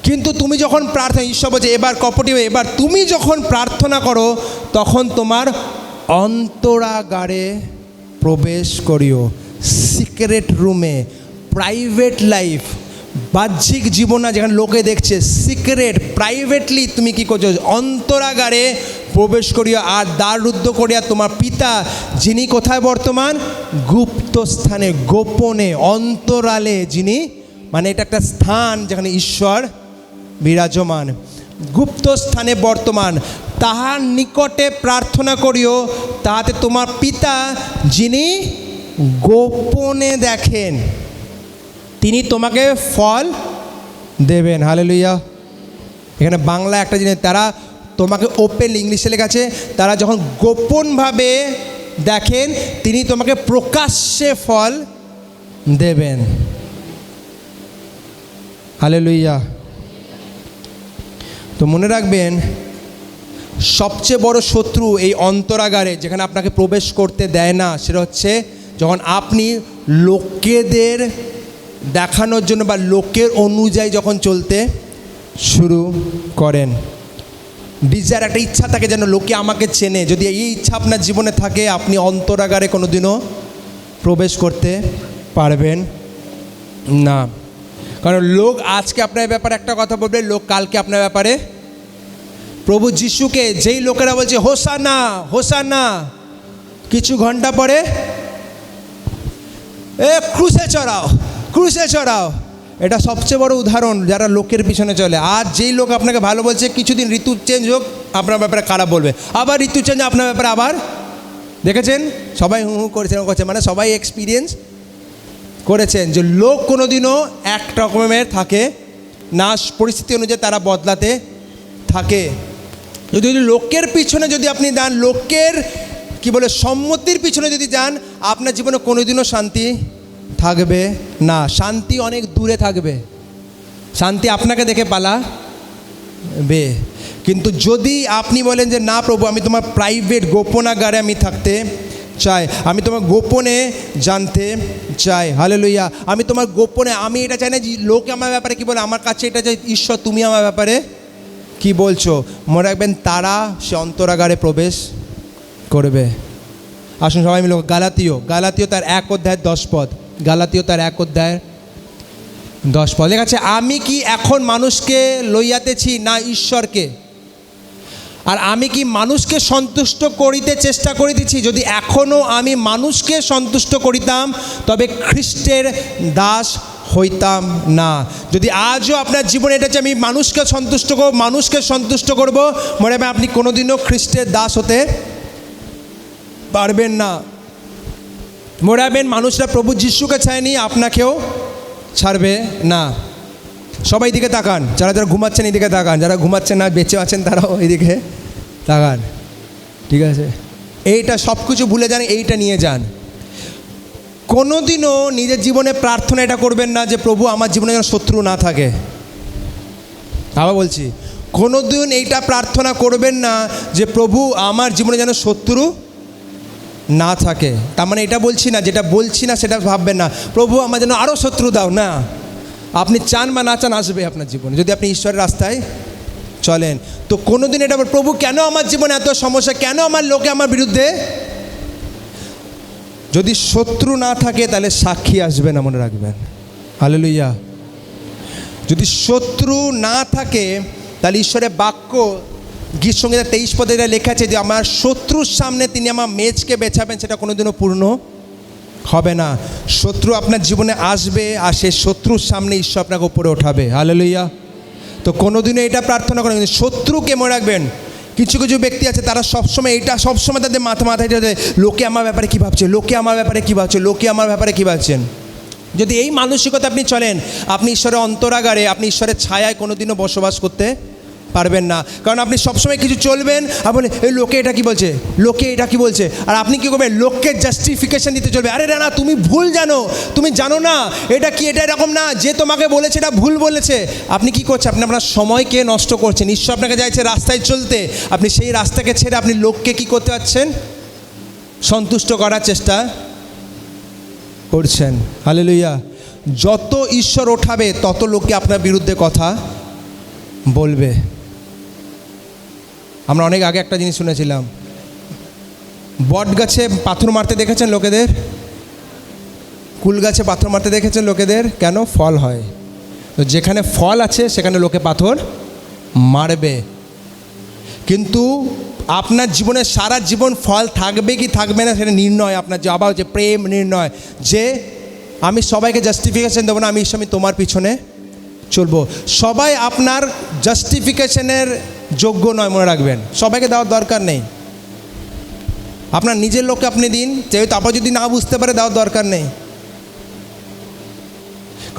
কিন্তু তুমি যখন প্রার্থনা, ঈশ্বর বলছে এবার কপটি, এবার তুমি যখন প্রার্থনা করো তখন তোমার অন্তরাগারে প্রবেশ করিও, সিক্রেট রুমে, প্রাইভেট লাইফ, বাহ্যিক জীবন না যেখানে লোকে দেখছে, সিক্রেট প্রাইভেটলি তুমি কি করছো? অন্তরাগারে প্রবেশ করিও, আর দ্বার রুদ্ধ করিয়া তোমার পিতা যিনি কোথায় বর্তমান? গুপ্ত স্থানে, গোপনে, অন্তরালে যিনি, মানে এটা একটা স্থান যেখানে ঈশ্বর বিরাজমান, গুপ্ত স্থানে বর্তমান, তাহার নিকটে প্রার্থনা করিও, তাহাতে তোমার পিতা যিনি গোপনে দেখেন তিনি তোমাকে ফল দেবেন। হালেলুয়া। এখানে বাংলা একটা জিনিস, তারা তোমাকে ওপেন, ইংলিশে লেখা আছে, তারা যখন গোপনভাবে দেখেন তিনি তোমাকে প্রকাশ্যে ফল দেবেন। হালেলুয়া। তো মনে রাখবেন সবচেয়ে বড় শত্রু এই অন্তরাগারে যেখানে আপনাকে প্রবেশ করতে দেয় না, সেটা হচ্ছে যখন আপনি লোকেদের দেখানোর জন্য বা লোকের অনুযায়ী যখন চলতে শুরু করেন। ডিজায়ার, একটা ইচ্ছা থাকে যেন লোকে আমাকে চেনে। যদি এই ইচ্ছা আপনার জীবনে থাকে আপনি অন্তরাগারে কোনোদিনও প্রবেশ করতে পারবেন না। কারণ লোক আজকে আপনার ব্যাপারে একটা কথা বলবে, লোক কালকে আপনার ব্যাপারে। প্রভু যিশুকে যেই লোকেরা বলছে হোসানা হোসানা, কিছু ঘন্টা পরে ক্রুশে চড়াও ক্রুশে চড়াও। এটা সবচেয়ে বড় উদাহরণ যারা লোকের পিছনে চলে। আর যেই লোক আপনাকে ভালো বলছে, কিছুদিন ঋতু চেঞ্জ হোক আপনার ব্যাপারে খারাপ বলবে, আবার ঋতু চেঞ্জ আপনার ব্যাপারে আবার। দেখেছেন সবাই হু হু করেছেন, করছে, মানে সবাই এক্সপিরিয়েন্স করেছেন যে লোক কোনোদিনও এক রকমের থাকে না, পরিস্থিতি অনুযায়ী তারা বদলাতে থাকে। যদি লোকের পিছনে যদি আপনি যান, লোকের কি বলে সম্মতির পিছনে যদি যান, আপনার জীবনে কোনোদিনও শান্তি থাকবে না। শান্তি অনেক দূরে থাকবে, শান্তি আপনাকে দেখে পালাবে। কিন্তু যদি আপনি বলেন যে না প্রভু, আমি তোমার প্রাইভেট গোপনাগারে আমি থাকতে চাই, আমি তোমার গোপনে জানতে চাই, হালেলুয়া, আমি তোমার গোপনে, আমি এটা চাই না যে লোকে আমার ব্যাপারে কী বলে, আমার কাছে এটা চাই ঈশ্বর তুমি আমার ব্যাপারে কি বলছো। মনে রাখবেন তারা সে অন্তরাগারে প্রবেশ করবে। আসুন সবাই মিলে গালাতীয় তার 1 অধ্যায় 10 পদ, গালাতীয় তার 1 অধ্যায় 10 পদ লেখা আছে, আমি কি এখন মানুষকে লইয়াতেছি না ঈশ্বরকে? আর আমি কি মানুষকে সন্তুষ্ট করিতে চেষ্টা করিতেছি? যদি এখনও আমি মানুষকে সন্তুষ্ট করিতাম তবে খ্রিস্টের দাস হইতাম না। যদি আজও আপনার জীবনে এটা হচ্ছে আমি মানুষকে সন্তুষ্ট করব, মানুষকে সন্তুষ্ট করব, মনে হবে আপনি কোনোদিনও খ্রিস্টের দাস হতে পারবেন না। মনে রাখবেন মানুষরা প্রভু যিশুকে চায়নি, আপনাকেও ছাড়বে না। সবাই দিকে তাকান, যারা যারা ঘুমাচ্ছেন এইদিকে তাকান, যারা ঘুমাচ্ছেন না বেঁচে আছেন তারাও এইদিকে তাকান, ঠিক আছে? এইটা সব কিছু ভুলে যান, এইটা নিয়ে যান। কোনোদিনও নিজের জীবনে প্রার্থনা এটা করবেন না যে প্রভু আমার জীবনে যেন শত্রু না থাকে। আবার বলছি, কোনোদিন এইটা প্রার্থনা করবেন না যে প্রভু আমার জীবনে যেন শত্রু না থাকে। তার মানে এটা বলছি না, যেটা বলছি না সেটা ভাববেন না প্রভু আমার যেন আরও শত্রু দাও, না। আপনি চান বা না চান আসবে আপনার জীবনে, যদি আপনি ঈশ্বরের রাস্তায় চলেন। তো কোনোদিন এটা প্রভু কেন আমার জীবনে এত সমস্যা, কেন আমার লোকে আমার বিরুদ্ধে? যদি শত্রু না থাকে তাহলে সাক্ষী আসবে না, মনে রাখবেন। হালেলুয়া। যদি শত্রু না থাকে তাহলে ঈশ্বরের বাক্য গীতসংহিতা 23 পদে এটা লেখা আছে যে আমার শত্রুর সামনে তিনি আমার মেজকে বেছাবেন, সেটা কোনোদিনও পূর্ণ হবে না। শত্রু আপনার জীবনে আসবে আর সেই শত্রুর সামনে ঈশ্বর আপনাকে উপরে ওঠাবে। হালেলুয়া। তো কোনোদিনও এটা প্রার্থনা করেন, কিন্তু শত্রুকে মনে রাখবেন। কিছু কিছু ব্যক্তি আছে তারা সবসময় তাদের মাথায় লোকে আমার ব্যাপারে কী ভাবছে, লোকে আমার ব্যাপারে কী ভাবছে, লোকে আমার ব্যাপারে কী ভাবছেন। যদি এই মানসিকতা আপনি চলেন, আপনি ঈশ্বরের অন্তরাগারে, আপনি ঈশ্বরের ছায়ায় কোনোদিনও বসবাস করতে পারবেন না। কারণ আপনি সবসময় কিছু চলবেন আর বলে এই লোকে এটা কি বলছে, লোকে এটা কি বলছে, আর আপনি কী করবেন, লোককে জাস্টিফিকেশন দিতে চলবে। আরে না, তুমি ভুল জানো, তুমি জানো না এটা কি, এটা এরকম না, যে তোমাকে বলেছে এটা ভুল বলেছে। আপনি কি করছেন, আপনি আপনার সময়কে নষ্ট করছেন। ঈশ্বর আপনাকে চাইছে রাস্তায় চলতে, আপনি সেই রাস্তাকে ছেড়ে আপনি লোককে কি করতে পারছেন, সন্তুষ্ট করার চেষ্টা করছেন। হালেলুয়া। যত ঈশ্বর ওঠাবে তত লোককে আপনার বিরুদ্ধে কথা বলবে। আমরা অনেক আগে একটা জিনিস শুনেছিলাম, বট গাছে পাথর মারতে দেখেছেন লোকেদের, কুল গাছে পাথর মারতে দেখেছেন লোকেদের, কেন? ফল হয়। তো যেখানে ফল আছে সেখানে লোকে পাথর মারবে। কিন্তু আপনার জীবনে সারা জীবন ফল থাকবে কি থাকবে না সেটা নির্ণয় আপনার, যে আবার যে প্রেম নির্ণয়, যে আমি সবাইকে জাস্টিফিকেশান দেবো না, আমি তোমার পিছনে চলবো। সবাই আপনার জাস্টিফিকেশনের যোগ্য নয়, মনে রাখবেন। সবাইকে দেওয়ার দরকার নেই। আপনার নিজের লোককে আপনি দিন, যেহেতু তারপর যদি না বুঝতে পারে দেওয়ার দরকার নেই।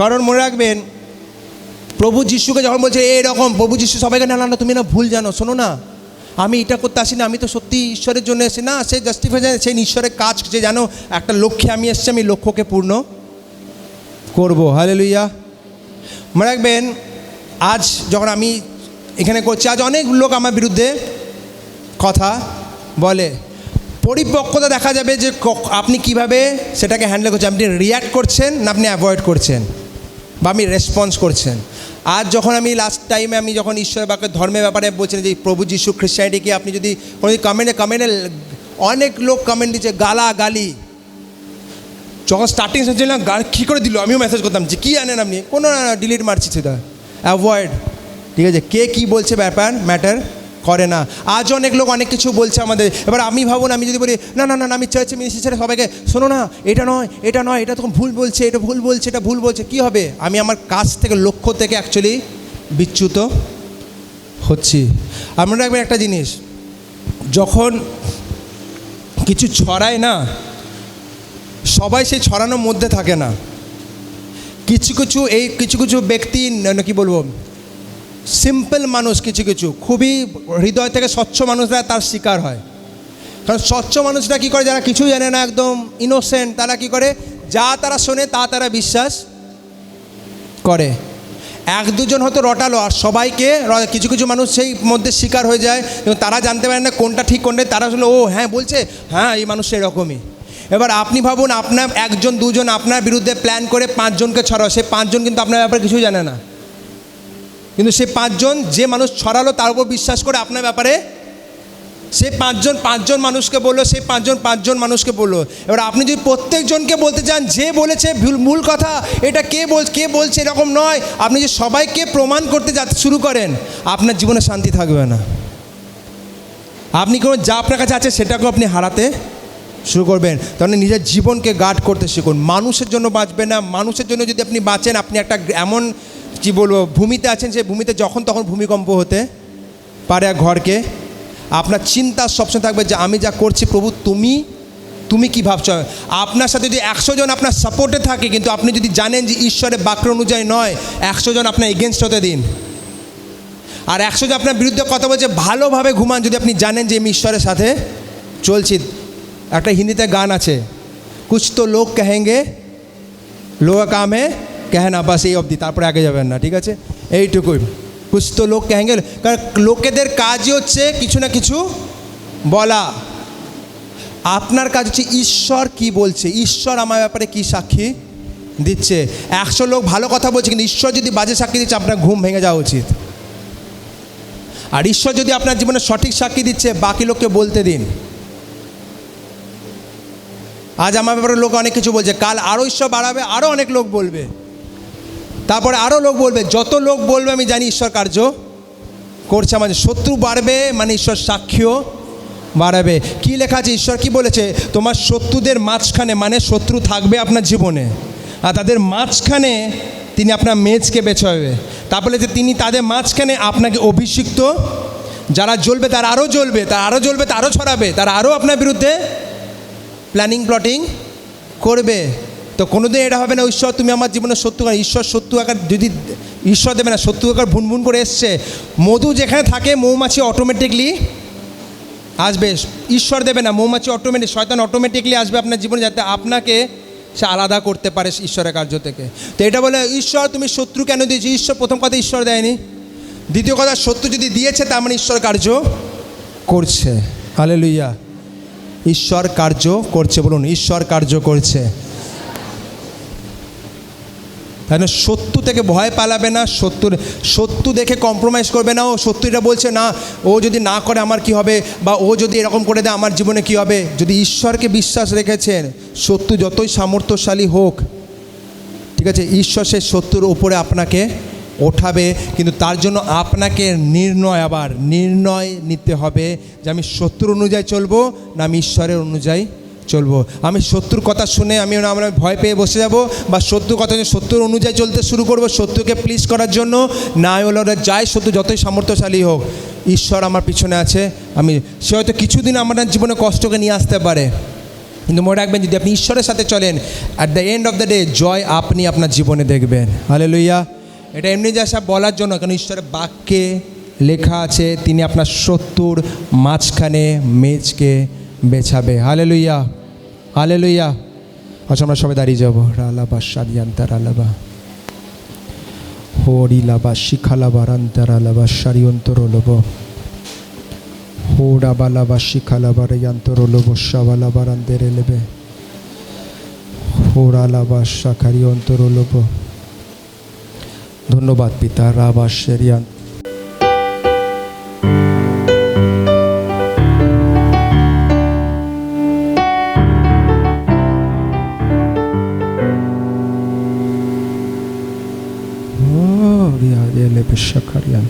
কারণ মনে রাখবেন, প্রভু যিশুকে যখন বলছে এইরকম, প্রভু যিশু সবাইকে না না তুমি না ভুল জানো, শোনো না, আমি এটা করতে আসি না, আমি তো সত্যি ঈশ্বরের জন্য এসেছি। না, সে জাস্টিফিকেশন, সেই ঈশ্বরের কাজ, যে জানো একটা লক্ষ্যে আমি এসেছি, আমি লক্ষ্যকে পূর্ণ করবো। হালেলুয়া। মনে রাখবেন, আজ যখন আমি এখানে করছি, আজ অনেক লোক আমার বিরুদ্ধে কথা বলে। পরিপক্কতা দেখা যাবে যে আপনি কিভাবে সেটাকে হ্যান্ডেল করছেন, আপনি রিয়্যাক্ট করছেন না আপনি অ্যাভয়েড করছেন, বা আপনি রেসপন্স করছেন। আজ যখন আমি লাস্ট টাইমে আমি যখন ঈশ্বরের বাক্যে ধর্মের ব্যাপারে বলছিলাম যে প্রভু যিশু খ্রিস্টানিটিকে, আপনি যদি কোনো কমেন্টে অনেক লোক কমেন্ট দিচ্ছে গালি, যখন স্টার্টিং ছিলাম কী করে দিল, আমিও মেসেজ করতাম যে কী আনেন আপনি, কোনো ডিলিট মারছি, সেটা অ্যাভয়েড। ঠিক আছে, কে কী বলছে ব্যাপার ম্যাটার করে না। আজ অনেক লোক অনেক কিছু বলছে আমাদের। এবার আমি ভাবুন, আমি যদি বলি না না না আমি চার্চে মিনিস্ট্রি ছেড়ে সবাইকে, শোনো না, এটা নয়, এটা তখন ভুল বলছে, এটা ভুল বলছে, এটা ভুল বলছে, কী হবে? আমি আমার কাজ থেকে, লক্ষ্য থেকে অ্যাকচুয়ালি বিচ্যুত হচ্ছি। আমরা রাখবেন একটা জিনিস, যখন কিছু ছড়ায় না, সবাই সেই ছড়ানোর মধ্যে থাকে না। কিছু কিছু ব্যক্তি, কী বলবো, সিম্পল মানুষ, কিছু খুবই হৃদয় থেকে স্বচ্ছ মানুষরা তার শিকার হয়। কারণ স্বচ্ছ মানুষরা কী করে, যারা কিছুই জানে না, একদম ইনোসেন্ট, তারা কী করে, যা তারা শোনে তা তারা বিশ্বাস করে। এক দুজন হয়তো রটালো, আর সবাইকে কিছু মানুষ সেই মধ্যে শিকার হয়ে যায়, এবং তারা জানতে পারে না কোনটা ঠিক কোনটা। তারা শুনলো ও হ্যাঁ বলছে, হ্যাঁ এই মানুষ এরকমই। এবার আপনি ভাবুন, আপনার একজন দুজন আপনার বিরুদ্ধে প্ল্যান করে 5 জনকে ছড়াও, সে 5 জন কিন্তু আপনার ব্যাপারে কিছুই জানে না, কিন্তু সে 5 জন যে মানুষ ছড়ালো তার উপর বিশ্বাস করে আপনার ব্যাপারে সে 5 জন মানুষকে বললো, সেই 5 জন মানুষকে বললো। এবার আপনি যদি প্রত্যেকজনকে বলতে চান যে বলেছে মূল কথা, এটা কে বলছে এরকম নয়, আপনি যে সবাইকে প্রমাণ করতে শুরু করেন, আপনার জীবনে শান্তি থাকবে না। আপনি কোনো যা আপনার কাছে আছে সেটাকেও আপনি হারাতে শুরু করবেন। তাহলে নিজের জীবনকে গার্ড করতে শিখুন। মানুষের জন্য বাঁচবেন না। মানুষের জন্য যদি আপনি বাঁচেন, আপনি একটা এমন কী বলবো ভূমিতে আছেন, সেই ভূমিতে যখন তখন ভূমিকম্প হতে পারে ঘরকে। আপনার চিন্তা সবসময় থাকবে যে আমি যা করছি প্রভু তুমি কি ভাবছো। আপনার সাথে যদি 100 জন আপনার সাপোর্টে থাকে, কিন্তু আপনি যদি জানেন যে ঈশ্বরের বাক্য অনুযায়ী নয়, 100 জন আপনার এগেনস্ট হতে দিন। আর 100 জন আপনার বিরুদ্ধে কথা বলছে, ভালোভাবে ঘুমান যদি আপনি জানেন যে আমি ঈশ্বরের সাথে চলছি। একটা হিন্দিতে গান আছে, কুছ তো লোক কহেঙ্গে লোক কাম হে কেহনা, বাস এই অবধি, তারপরে আগে যাবেন না, ঠিক আছে? এইটুকুই, কুছ তো লোক কহেঙ্গে। কারণ লোকেদের কাজই হচ্ছে কিছু না কিছু বলা। আপনার কাজ হচ্ছে ঈশ্বর কি বলছে, ঈশ্বর আমার ব্যাপারে কি সাক্ষী দিচ্ছে। 100 লোক ভালো কথা বলছে, কিন্তু ঈশ্বর যদি বাজে সাক্ষী দিচ্ছে, আপনার ঘুম ভেঙে যাওয়া উচিত। আর ঈশ্বর যদি আপনার জীবনে সঠিক সাক্ষী দিচ্ছে, বাকি লোককে বলতে দিন। আজ আমার ব্যাপারে লোক অনেক কিছু বলছে, কাল আরও ঈশ্বর বাড়াবে, আরও অনেক লোক বলবে, তারপরে আরও লোক বলবে। যত লোক বলবে আমি জানি ঈশ্বর কার্য করছে। আমাদের শত্রু বাড়বে মানে ঈশ্বর সাক্ষীও বাড়াবে। কি লেখা আছে, ঈশ্বর কি বলেছে, তোমার শত্রুদের মাঝখানে, মানে শত্রু থাকবে আপনার জীবনে, আর তাদের মাঝখানে তিনি আপনার মেজকে বেছাবে। তারপরে যে তিনি তাদের মাঝখানে আপনাকে অভিষিক্ত, যারা জ্বলবে তারা আরও জ্বলবে, তারা আরও ছড়াবে, তারা আরও আপনার বিরুদ্ধে প্ল্যানিং প্লটিং করবে। তো কোনোদিন এটা হবে না ঈশ্বর তুমি আমার জীবনে শত্রু। ঈশ্বর শত্রু আকার যদি ঈশ্বর দেবে না। শত্রু একবার ভুনভুন করে এসছে, মধু যেখানে থাকে মৌমাছি অটোমেটিকলি আসবে, ঈশ্বর দেবে না, মৌমাছি অটোমেটিক, শয়তান অটোমেটিকলি আসবে আপনার জীবনে, যাতে আপনাকে সে আলাদা করতে পারে ঈশ্বরের কার্য থেকে। তো এটা বলে ঈশ্বর তুমি শত্রু কেন দিয়েছি? ঈশ্বর প্রথম কথা ঈশ্বর দেয়নি, দ্বিতীয় কথা শত্রু যদি দিয়েছে তার মানে ঈশ্বর কার্য করছে। হালেলুয়া, ঈশ্বর কার্য করছে, বলুন ঈশ্বর কার্য করছে। তাই না? শত্রু থেকে ভয় পালাবে না, শত্রু দেখে কম্প্রোমাইজ করবে না। ও শত্রু এটা বলছে না, ও যদি না করে আমার কি হবে, বা ও যদি এরকম করে দেয় আমার জীবনে কি হবে। যদি ঈশ্বরকে বিশ্বাস রেখেছেন, শত্রু যতই সামর্থ্যশালী হোক, ঠিক আছে, ঈশ্বর সেই শত্রুর উপরে আপনাকে ওঠাবে। কিন্তু তার জন্য আপনাকে নির্ণয় নিতে হবে যে আমি শত্রুর অনুযায়ী চলবো না আমি ঈশ্বরের অনুযায়ী চলবো। আমি শত্রুর কথা শুনে আমরা ভয় পেয়ে বসে যাব, বা শত্রুর কথা শত্রুর অনুযায়ী চলতে শুরু করব শত্রুকে প্লিজ করার জন্য। না হলে যাই শত্রু যতই সামর্থ্যশালী হোক, ঈশ্বর আমার পিছনে আছে। সে হয়তো কিছুদিন আমার জীবনে কষ্টকে নিয়ে আসতে পারে, কিন্তু মনে রাখবেন যদি আপনি ঈশ্বরের সাথে চলেন, at the end of the day জয় আপনি আপনার জীবনে দেখবেন। হালেলুয়া। এটা এমনি যা সব বলার জন্য, কারণ ঈশ্বরের বাক্যে লেখা আছে তিনি আপনার শত্রুর মাঝখানে মেজকে বেছাবে। Hallelujah, hallelujah. আচ্ছা আমরা সবাই দাঁড়িয়ে যাবো। রালাবা সারিয়ান্তার আলাবা হরিলাবা শিখালাবা রান্তার আলাবা সারিয়ন্তর লব হোড়াবালাবা শিখালাবা রেয়ান্তর লব সাবালাবা রান্দের এলেবে হোড়ালাবা শাখারিয়ন্তর লব। ধন্যবাদ পিতা। রাবা শেরিয়ান Shakarian.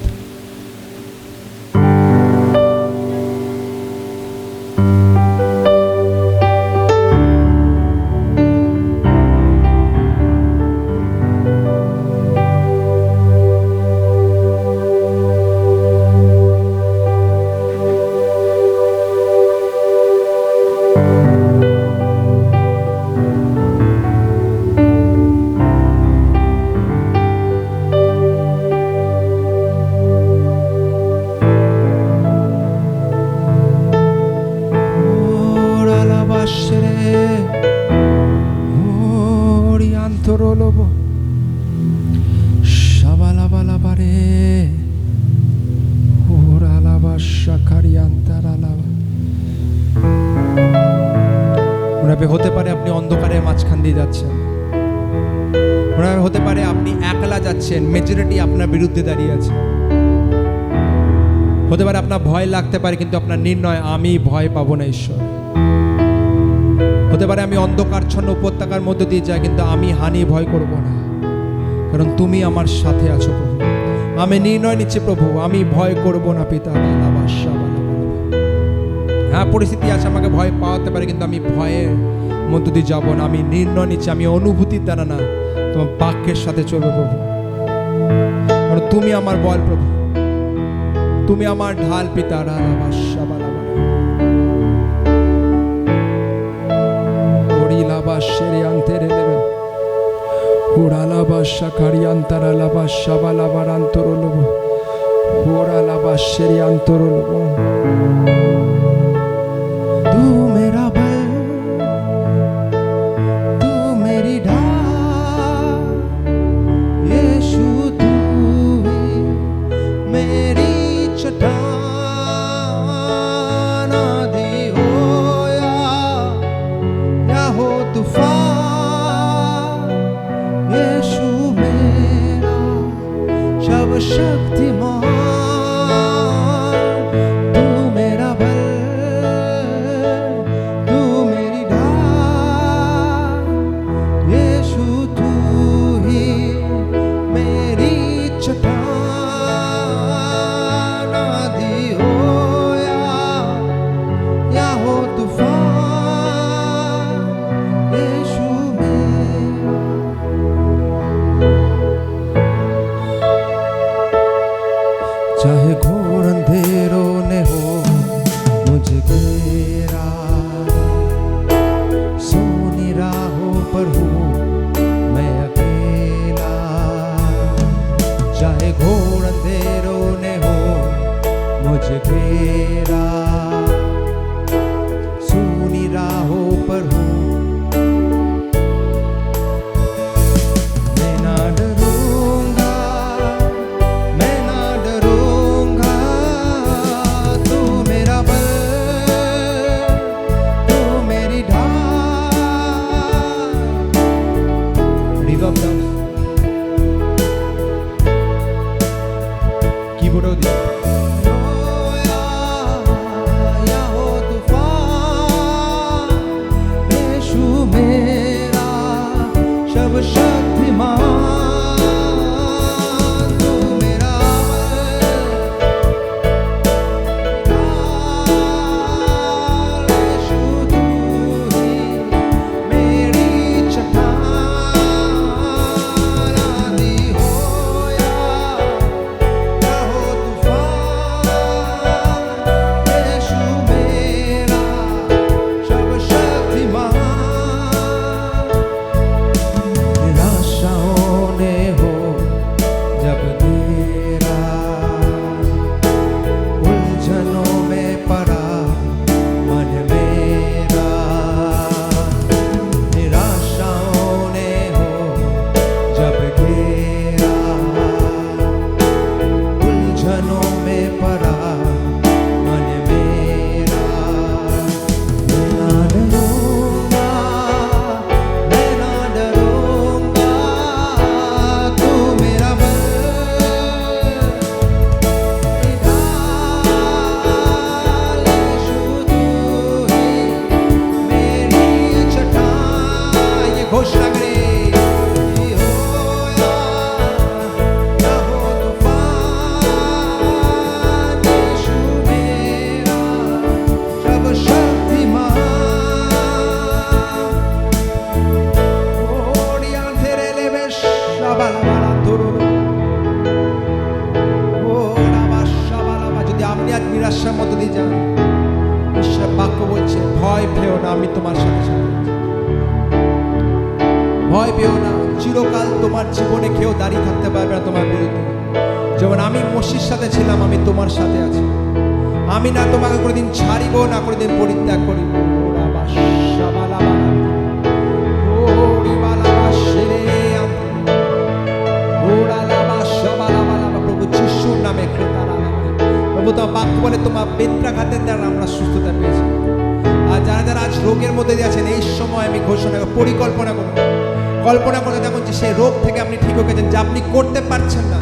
হতে পারে আপনি অন্ধকারের মাঝখান দিয়ে যাচ্ছেন, হতে পারে আপনি একলা যাচ্ছেন, মেজরিটি আপনার বিরুদ্ধে দাঁড়িয়ে আছে। হতে পারে আপনার ভয় লাগতে পারে, কিন্তু আপনার নির্ণয় আমি ভয় পাবো না ঈশ্বর। হতে পারে আমি অন্ধকারচ্ছন্ন উপত্যকার মধ্যে দিয়ে যাই, কিন্তু আমি হানি ভয় করব না, কারণ তুমি আমার সাথে আছো প্রভু। আমি নির্ণয় নিচ্ছি প্রভু, আমি ভয় করব না পিতা। হ্যাঁ পরিস্থিতি আছে আমাকে ভয় পাওয়াতে পারে, কিন্তু আমি ভয়ের মধ্য দিয়ে যাবো না। আমি নির্ণয় নিচ্ছি, আমি অনুভূতির দ্বারা না, তোমার বাক্যের সাথে চলবো প্রভু। কারণ তুমি আমার বল প্রভু, তুমি আমার ঢাল পিতা। चाहे घोर अंधेरों ने हो मुझे घेरा, सोनी राहों पर हूँ मैं अकेला। घेरा, सूनी राहों पर हूँ, मैं ना डरूंगा, मैं ना डरूंगा, तू मेरा बल, तू मेरी ढाल। रिवर्ब डाउन, कीबोर्ड हो दिया। शक्तिमान तू मेरा यीशु तू ही मेरी चट्टान। आंधी हो या हो तूफान, यीशु मेरा सर्वशक्तिमान। घोषणा करें, हो या हो तूफान, यीशु मेरा सर्वशक्तिमान। ओडियां तेरे लेवे शाबालाबाला तुरुरु, ओडा शाबालाबा। যদি আপনি আজ নিরাশার মধ্যে দিয়ে যান, ঈশ্বর বাক্য বলছে ভয় পেও না, আমি তোমার সাথে সাথে। ভয় পেও না, চিরকাল তোমার জীবনে কেউ দাঁড়িয়ে থাকতে পারবে না তোমার বিরুদ্ধে। যেমন আমি মোশির সাথে ছিলাম, আমি তোমার সাথে আছি। আমি না তোমাকে কোনোদিন ছাড়িব, না কোনোদিন পরিত্যাগ করিব। প্রভু যিশুর নামে, প্রভু তোমার বাক্য বলে তোমার বেত্রাঘাতের দ্বারা আমরা সুস্থতা পেয়েছি। আর যারা যারা আজ রোগের মধ্যে দিয়ে আছেন, এই সময় আমি ঘোষণা পরিকল্পনা করব, কল্পনা করতে দেখুন যে সেই রোগ থেকে আপনি ঠিক হয়ে গেছেন, যা আপনি করতে পারছেন না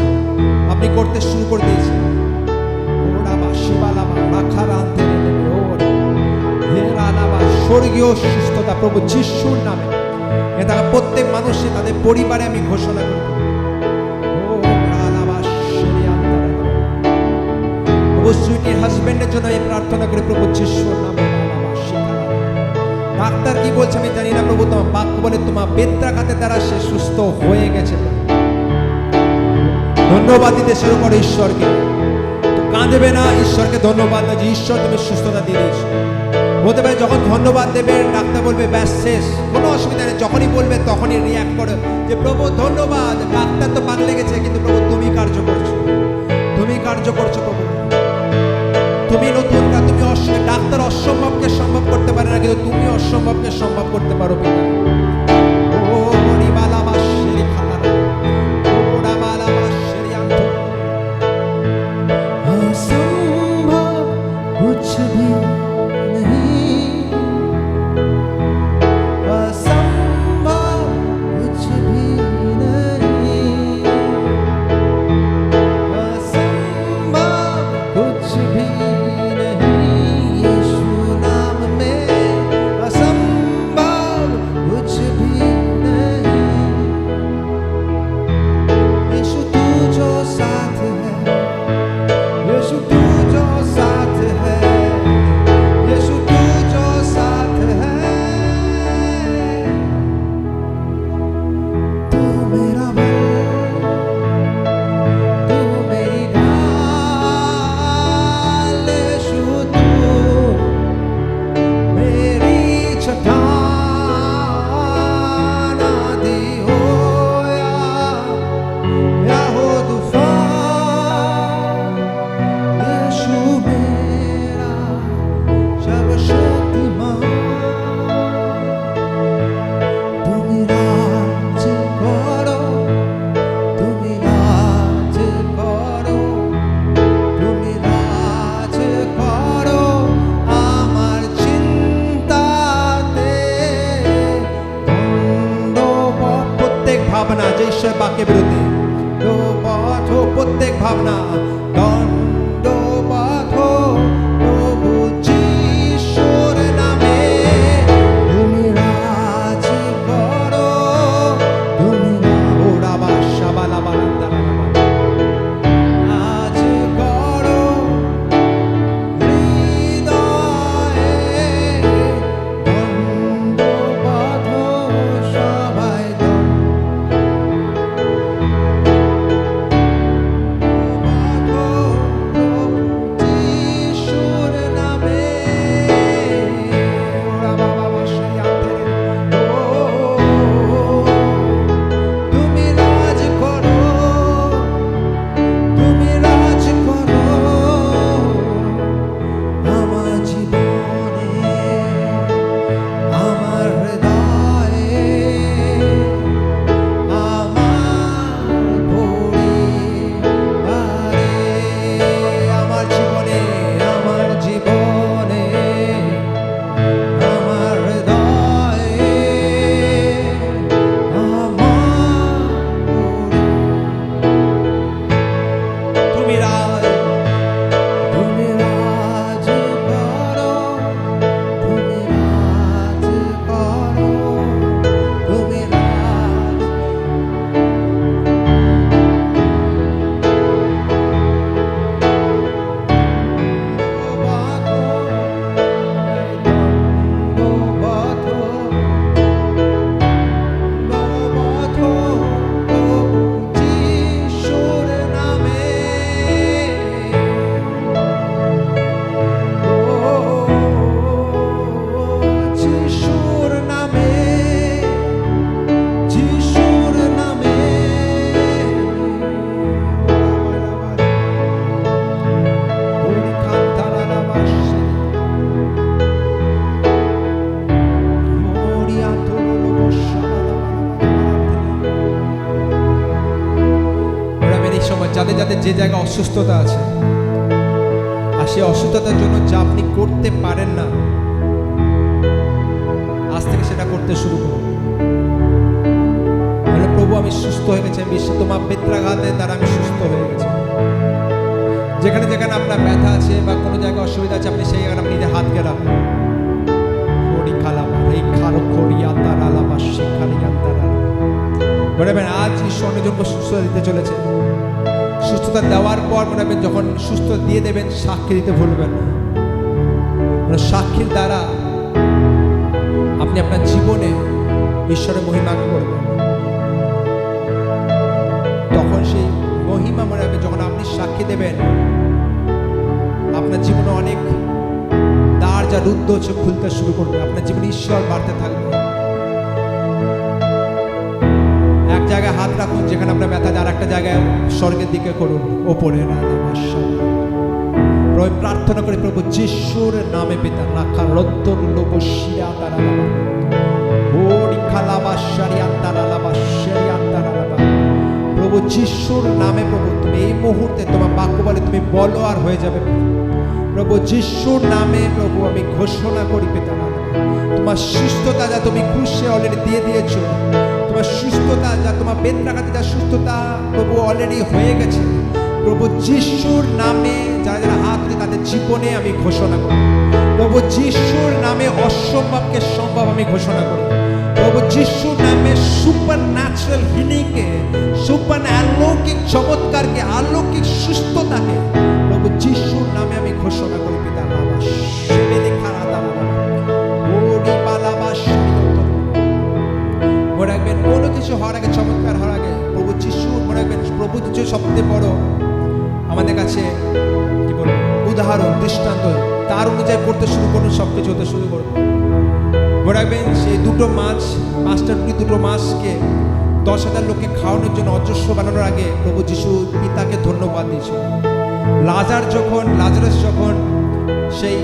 আপনি করতে শুরু করে দিয়েছেন। স্বর্গীয় সুস্থতা প্রভু যিশুর নামে এ থাকা প্রত্যেক মানুষে তাদের পরিবারে আমি ঘোষণা করব। প্রভু সুইটির হাজবেন্ডের জন্য আমি প্রার্থনা করি প্রভু যিশুর নামে। ডাক্তার কি বলছে আমি জানি না, প্রভু তোমার বাক্য বলে তোমার বেত্রাঘাতের দ্বারা সে সুস্থ হয়ে গেছে। ধন্যবাদ দিতে শুরু করো ঈশ্বরকে, কাঁদবে না, ঈশ্বরকে ধন্যবাদ দাও যে ঈশ্বর তুমি সুস্থতা দিয়ে দিয়েছো। হতে পারে যখন ধন্যবাদ দেবে ডাক্তার বলবে ব্যাস শেষ, কোনো অসুবিধা নেই, যখনই বলবে তখনই রিয়াক্ট করো যে প্রভু ধন্যবাদ, ডাক্তার তো পাগলে গেছে কিন্তু প্রভু তুমি কার্য করছো, তুমি কার্য করছো প্রভু, তুমি নতুন, তুমি ডাক্তার অসম্ভবকে সম্ভব করতে পারে না, কিন্তু তুমি অসম্ভবকে সম্ভব করতে পারো পিতা। ও হরিবালাবা শ্রী খাতারা, ওড়াবালাবা শ্রী আন্ত, অসম্ভব कुछ भी नहीं, असंभव कुछ भी नहीं, असंभव कुछ भी नहीं, यीशु नाम में असंभव कुछ भी যে জায়গায় অসুস্থতা আছে, আর সেই অসুস্থতার জন্য যা আপনি করতে পারেন না, আজ থেকে সেটা করতে শুরু করুন। বলে, প্রভু আমি সুস্থ হয়ে গেছি, আমি তোমার বেত্রাঘাতের দ্বারা আমি সুস্থ হয়ে গেছি। যেখানে যেখানে আপনার ব্যথা আছে বা কোনো জায়গায় অসুবিধা আছে, আপনি সেই জায়গায় আপনি নিজের হাতকে রাখুন। মনে রাখবেন আজ ঈশ্বর অন্যজনকে সুস্থতা দিতে চলেছে। সুস্থতা দেওয়ার পর মনে রাখবেন যখন সুস্থতা দিয়ে দেবেন, সাক্ষী দিতে ভুলবেন না। সাক্ষীর দ্বারা আপনি আপনার জীবনে ঈশ্বরের মহিমা করবেন। তখন সেই মহিমা মনে রাখবেন, যখন আপনি সাক্ষী দেবেন, আপনার জীবনে অনেক দ্বার যা রুদ্ধ হচ্ছে খুলতে শুরু করবে। আপনার জীবনে ঈশ্বর বাড়তে থাকবে। এক জায়গায় হাত রাখুন যেখানে আপনার ব্যথা, আর একটা জায়গায় স্বর্গের দিকে করুন, ওপরে প্রার্থনা করি, প্রভু যিশুর নামে পিতা নাখা রত্তর লোক শিরা তারা প্রভু যিশুর নামে, প্রভু তুমি এই মুহূর্তে তোমার বাক্য বলে তুমি বলো আর হয়ে যাবে। প্রভু যিশুর নামে প্রভু আমি ঘোষণা করি পিতা, তোমার সুস্থতা যা তুমি ক্রুশে অলরেডি দিয়ে দিয়েছো, তোমার সুস্থতা যা তোমার বেত্রাঘাতে যা সুস্থতা প্রভু অলরেডি হয়ে গেছে, প্রভু যিশুর নামে যারা যারা হাত তুলে তাদের জীবনে আমি ঘোষণা করি। প্রভু যিশুর নামে অসম্ভবকে সম্ভব আমি ঘোষণা করি। প্রভু যিশুর নামে সুপার ন্যাচারাল হিলিংকে, সুপার অলৌকিক চমৎকারকে, অলৌকিক সুস্থতাকে প্রভু যিশুর নামে আমি ঘোষণা করি পিতা। মনে রাখবেন কোনো কিছু হওয়ার আগে, চমৎকার হওয়ার আগে প্রভু যিশু মনে রাখবেন, প্রভু যিশু সবচেয়ে বড় আমাদের কাছে কি বলবো উদাহরণ, দৃষ্টান্ত, তার অনুযায়ী করতে শুরু করুন, সবকিছু হতে শুরু করুন। মনে রাখবেন সেই দুটো মাছ, মাছটা দুটো মাছকে 10,000 লোককে খাওয়ানোর জন্য অজস্র বানানোর আগে প্রভু যিশু পিতাকে ধন্যবাদ দিয়েছিল। লাজারাস যখন সেই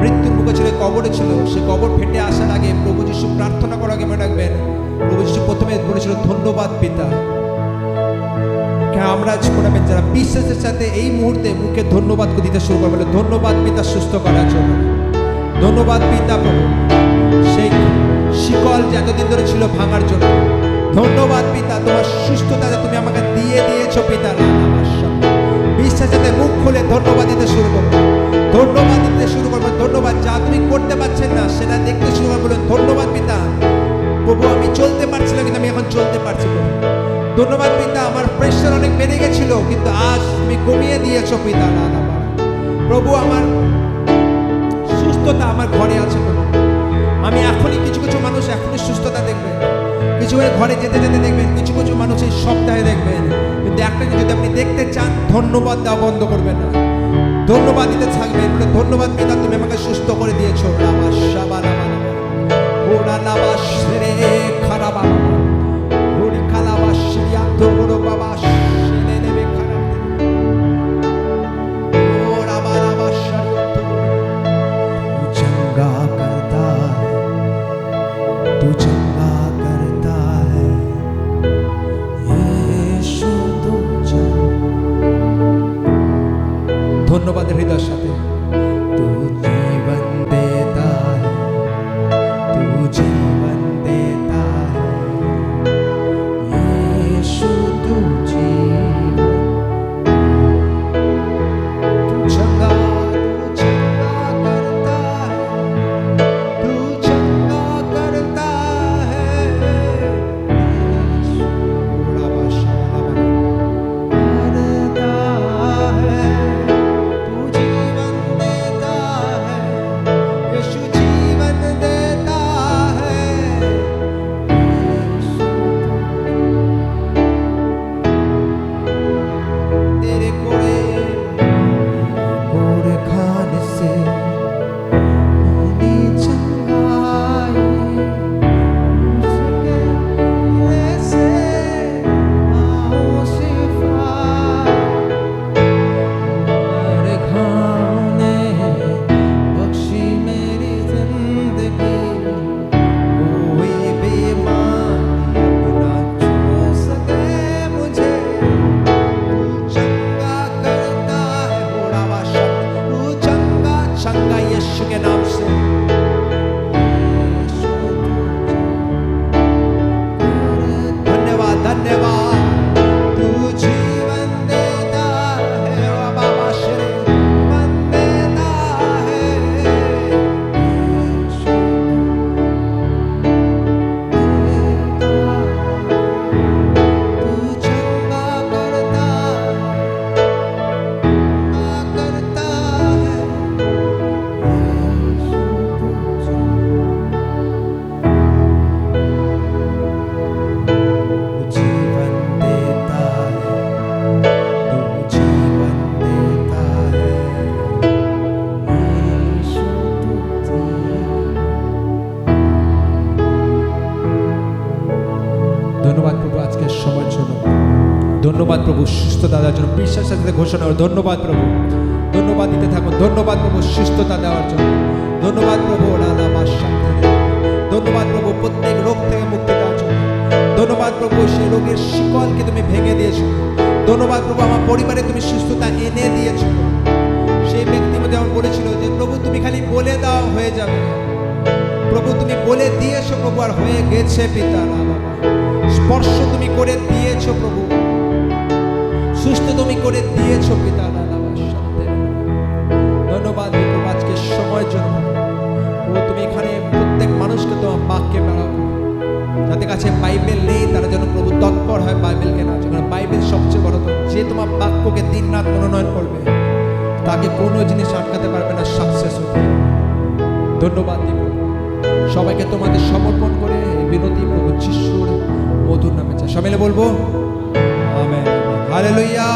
মৃত্যুর মুখে ছিল, কবরে ছিল, সে কবর ফেটে আসার আগে প্রভু যিশু প্রার্থনা করার আগে মনে রাখবেন প্রভু যিশু প্রথমে বলেছিল ধন্যবাদ পিতা। আমরা মনে রাখবেন যারা বিশ্বাসের সাথে এই মুহূর্তে মুখে ধন্যবাদ দিতে শুরু করবে, ধন্যবাদ পিতা সুস্থ করার জন্য, ধন্যবাদ পিতা প্রভু সেই শিকল যে এতদিন ধরে ছিল ভাঙার জন্য, ধন্যবাদ পিতা তোমার সুস্থতা তুমি আমাকে দিয়ে দিয়েছো পিতা। বিশ্বাসের সাথে মুখ খুলে ধন্যবাদ দিতে শুরু করবো, ধন্যবাদ দিতে শুরু করবো। ধন্যবাদ যা তুমি করতে পারছেন না সেটা দেখতে শুরু করবো, ধন্যবাদ পিতা। প্রভু আমি চলতে পারছিলাম কিন্তু আমি এখন চলতে পারছি প্রভু। ধন্যবাদ পিতা, আমার প্রেশার অনেক বেড়ে গেছিল কিন্তু আজ তুমি কমিয়ে দিয়েছো পিতা। প্রভু আমার সুস্থতা আমার ঘরে আছে প্রভু। আমি এখনই কিছু কিছু মানুষ এখনই সুস্থতা দেখবেন, কিছু ঘরে যেতে যেতে দেখবেন, কিছু কিছু মানুষ এই সপ্তাহে দেখবেন। কিন্তু একটা যদি আপনি দেখতে চান, ধন্যবাদ দেওয়া বন্ধ করবেন না, ধন্যবাদ দিতে থাকবেন। ধন্যবাদ পিতা তুমি আমাকে সুস্থ করে দিয়েছো। ধন্যবাদের হৃদয়ের সাথে তু জীবন দেতা है, तू जीवन देता है यीशु, तू जीवन, तू चंगा करता है, तू चंगा करता है यीशु, करता है, तू जीवन বিশ্বাসের সাথে ঘোষণা করো। ধন্যবাদ প্রভু, ধন্যবাদ দিতে থাকো। ধন্যবাদ প্রভু সুস্থতা দেওয়ার জন্য। ধন্যবাদ প্রভু ধন্যবাদ প্রভু প্রত্যেক রোগ থেকে মুক্তি দেওয়ার জন্য। ধন্যবাদ প্রভু সেই রোগের শিকলকে তুমি ভেঙে দিয়েছো। ধন্যবাদ প্রভু আমার পরিবারে তুমি সুস্থতা এনে দিয়েছো। সেই ব্যক্তি যেমন বলেছিল যে প্রভু তুমি খালি বলে দাও হয়ে যাবে, প্রভু তুমি বলে দিয়েছো প্রভু, আর হয়ে গেছে পিতা। স্পর্শ তুমি করে দিয়েছো প্রভু, সুস্থ তুমি করে দিয়েছো পিতা। ধন্যবাদ প্রভু আজকে সময়ের জন্য। প্রভু তুমি এখানে প্রত্যেক মানুষকে তোমার বাক্যে বেড়াও, যাদের কাছে বাইবেল নেই তারা যেন প্রভু তৎপর হয় বাইবেল কেনার জন্য। বাইবেল সবচেয়ে বড় তো, যে তোমার বাক্যকে দিন রাত মনোনয়ন করবে তাকে কোনো জিনিস আটকাতে পারবে না, সাকসেস হতে। ধন্যবাদ দিব সবাইকে তোমাদের সমর্পণ করে এই বিনতি প্রভু যিশুর মধুর নামে চাই। সবাই বলবো আমেন, হালেলুয়া।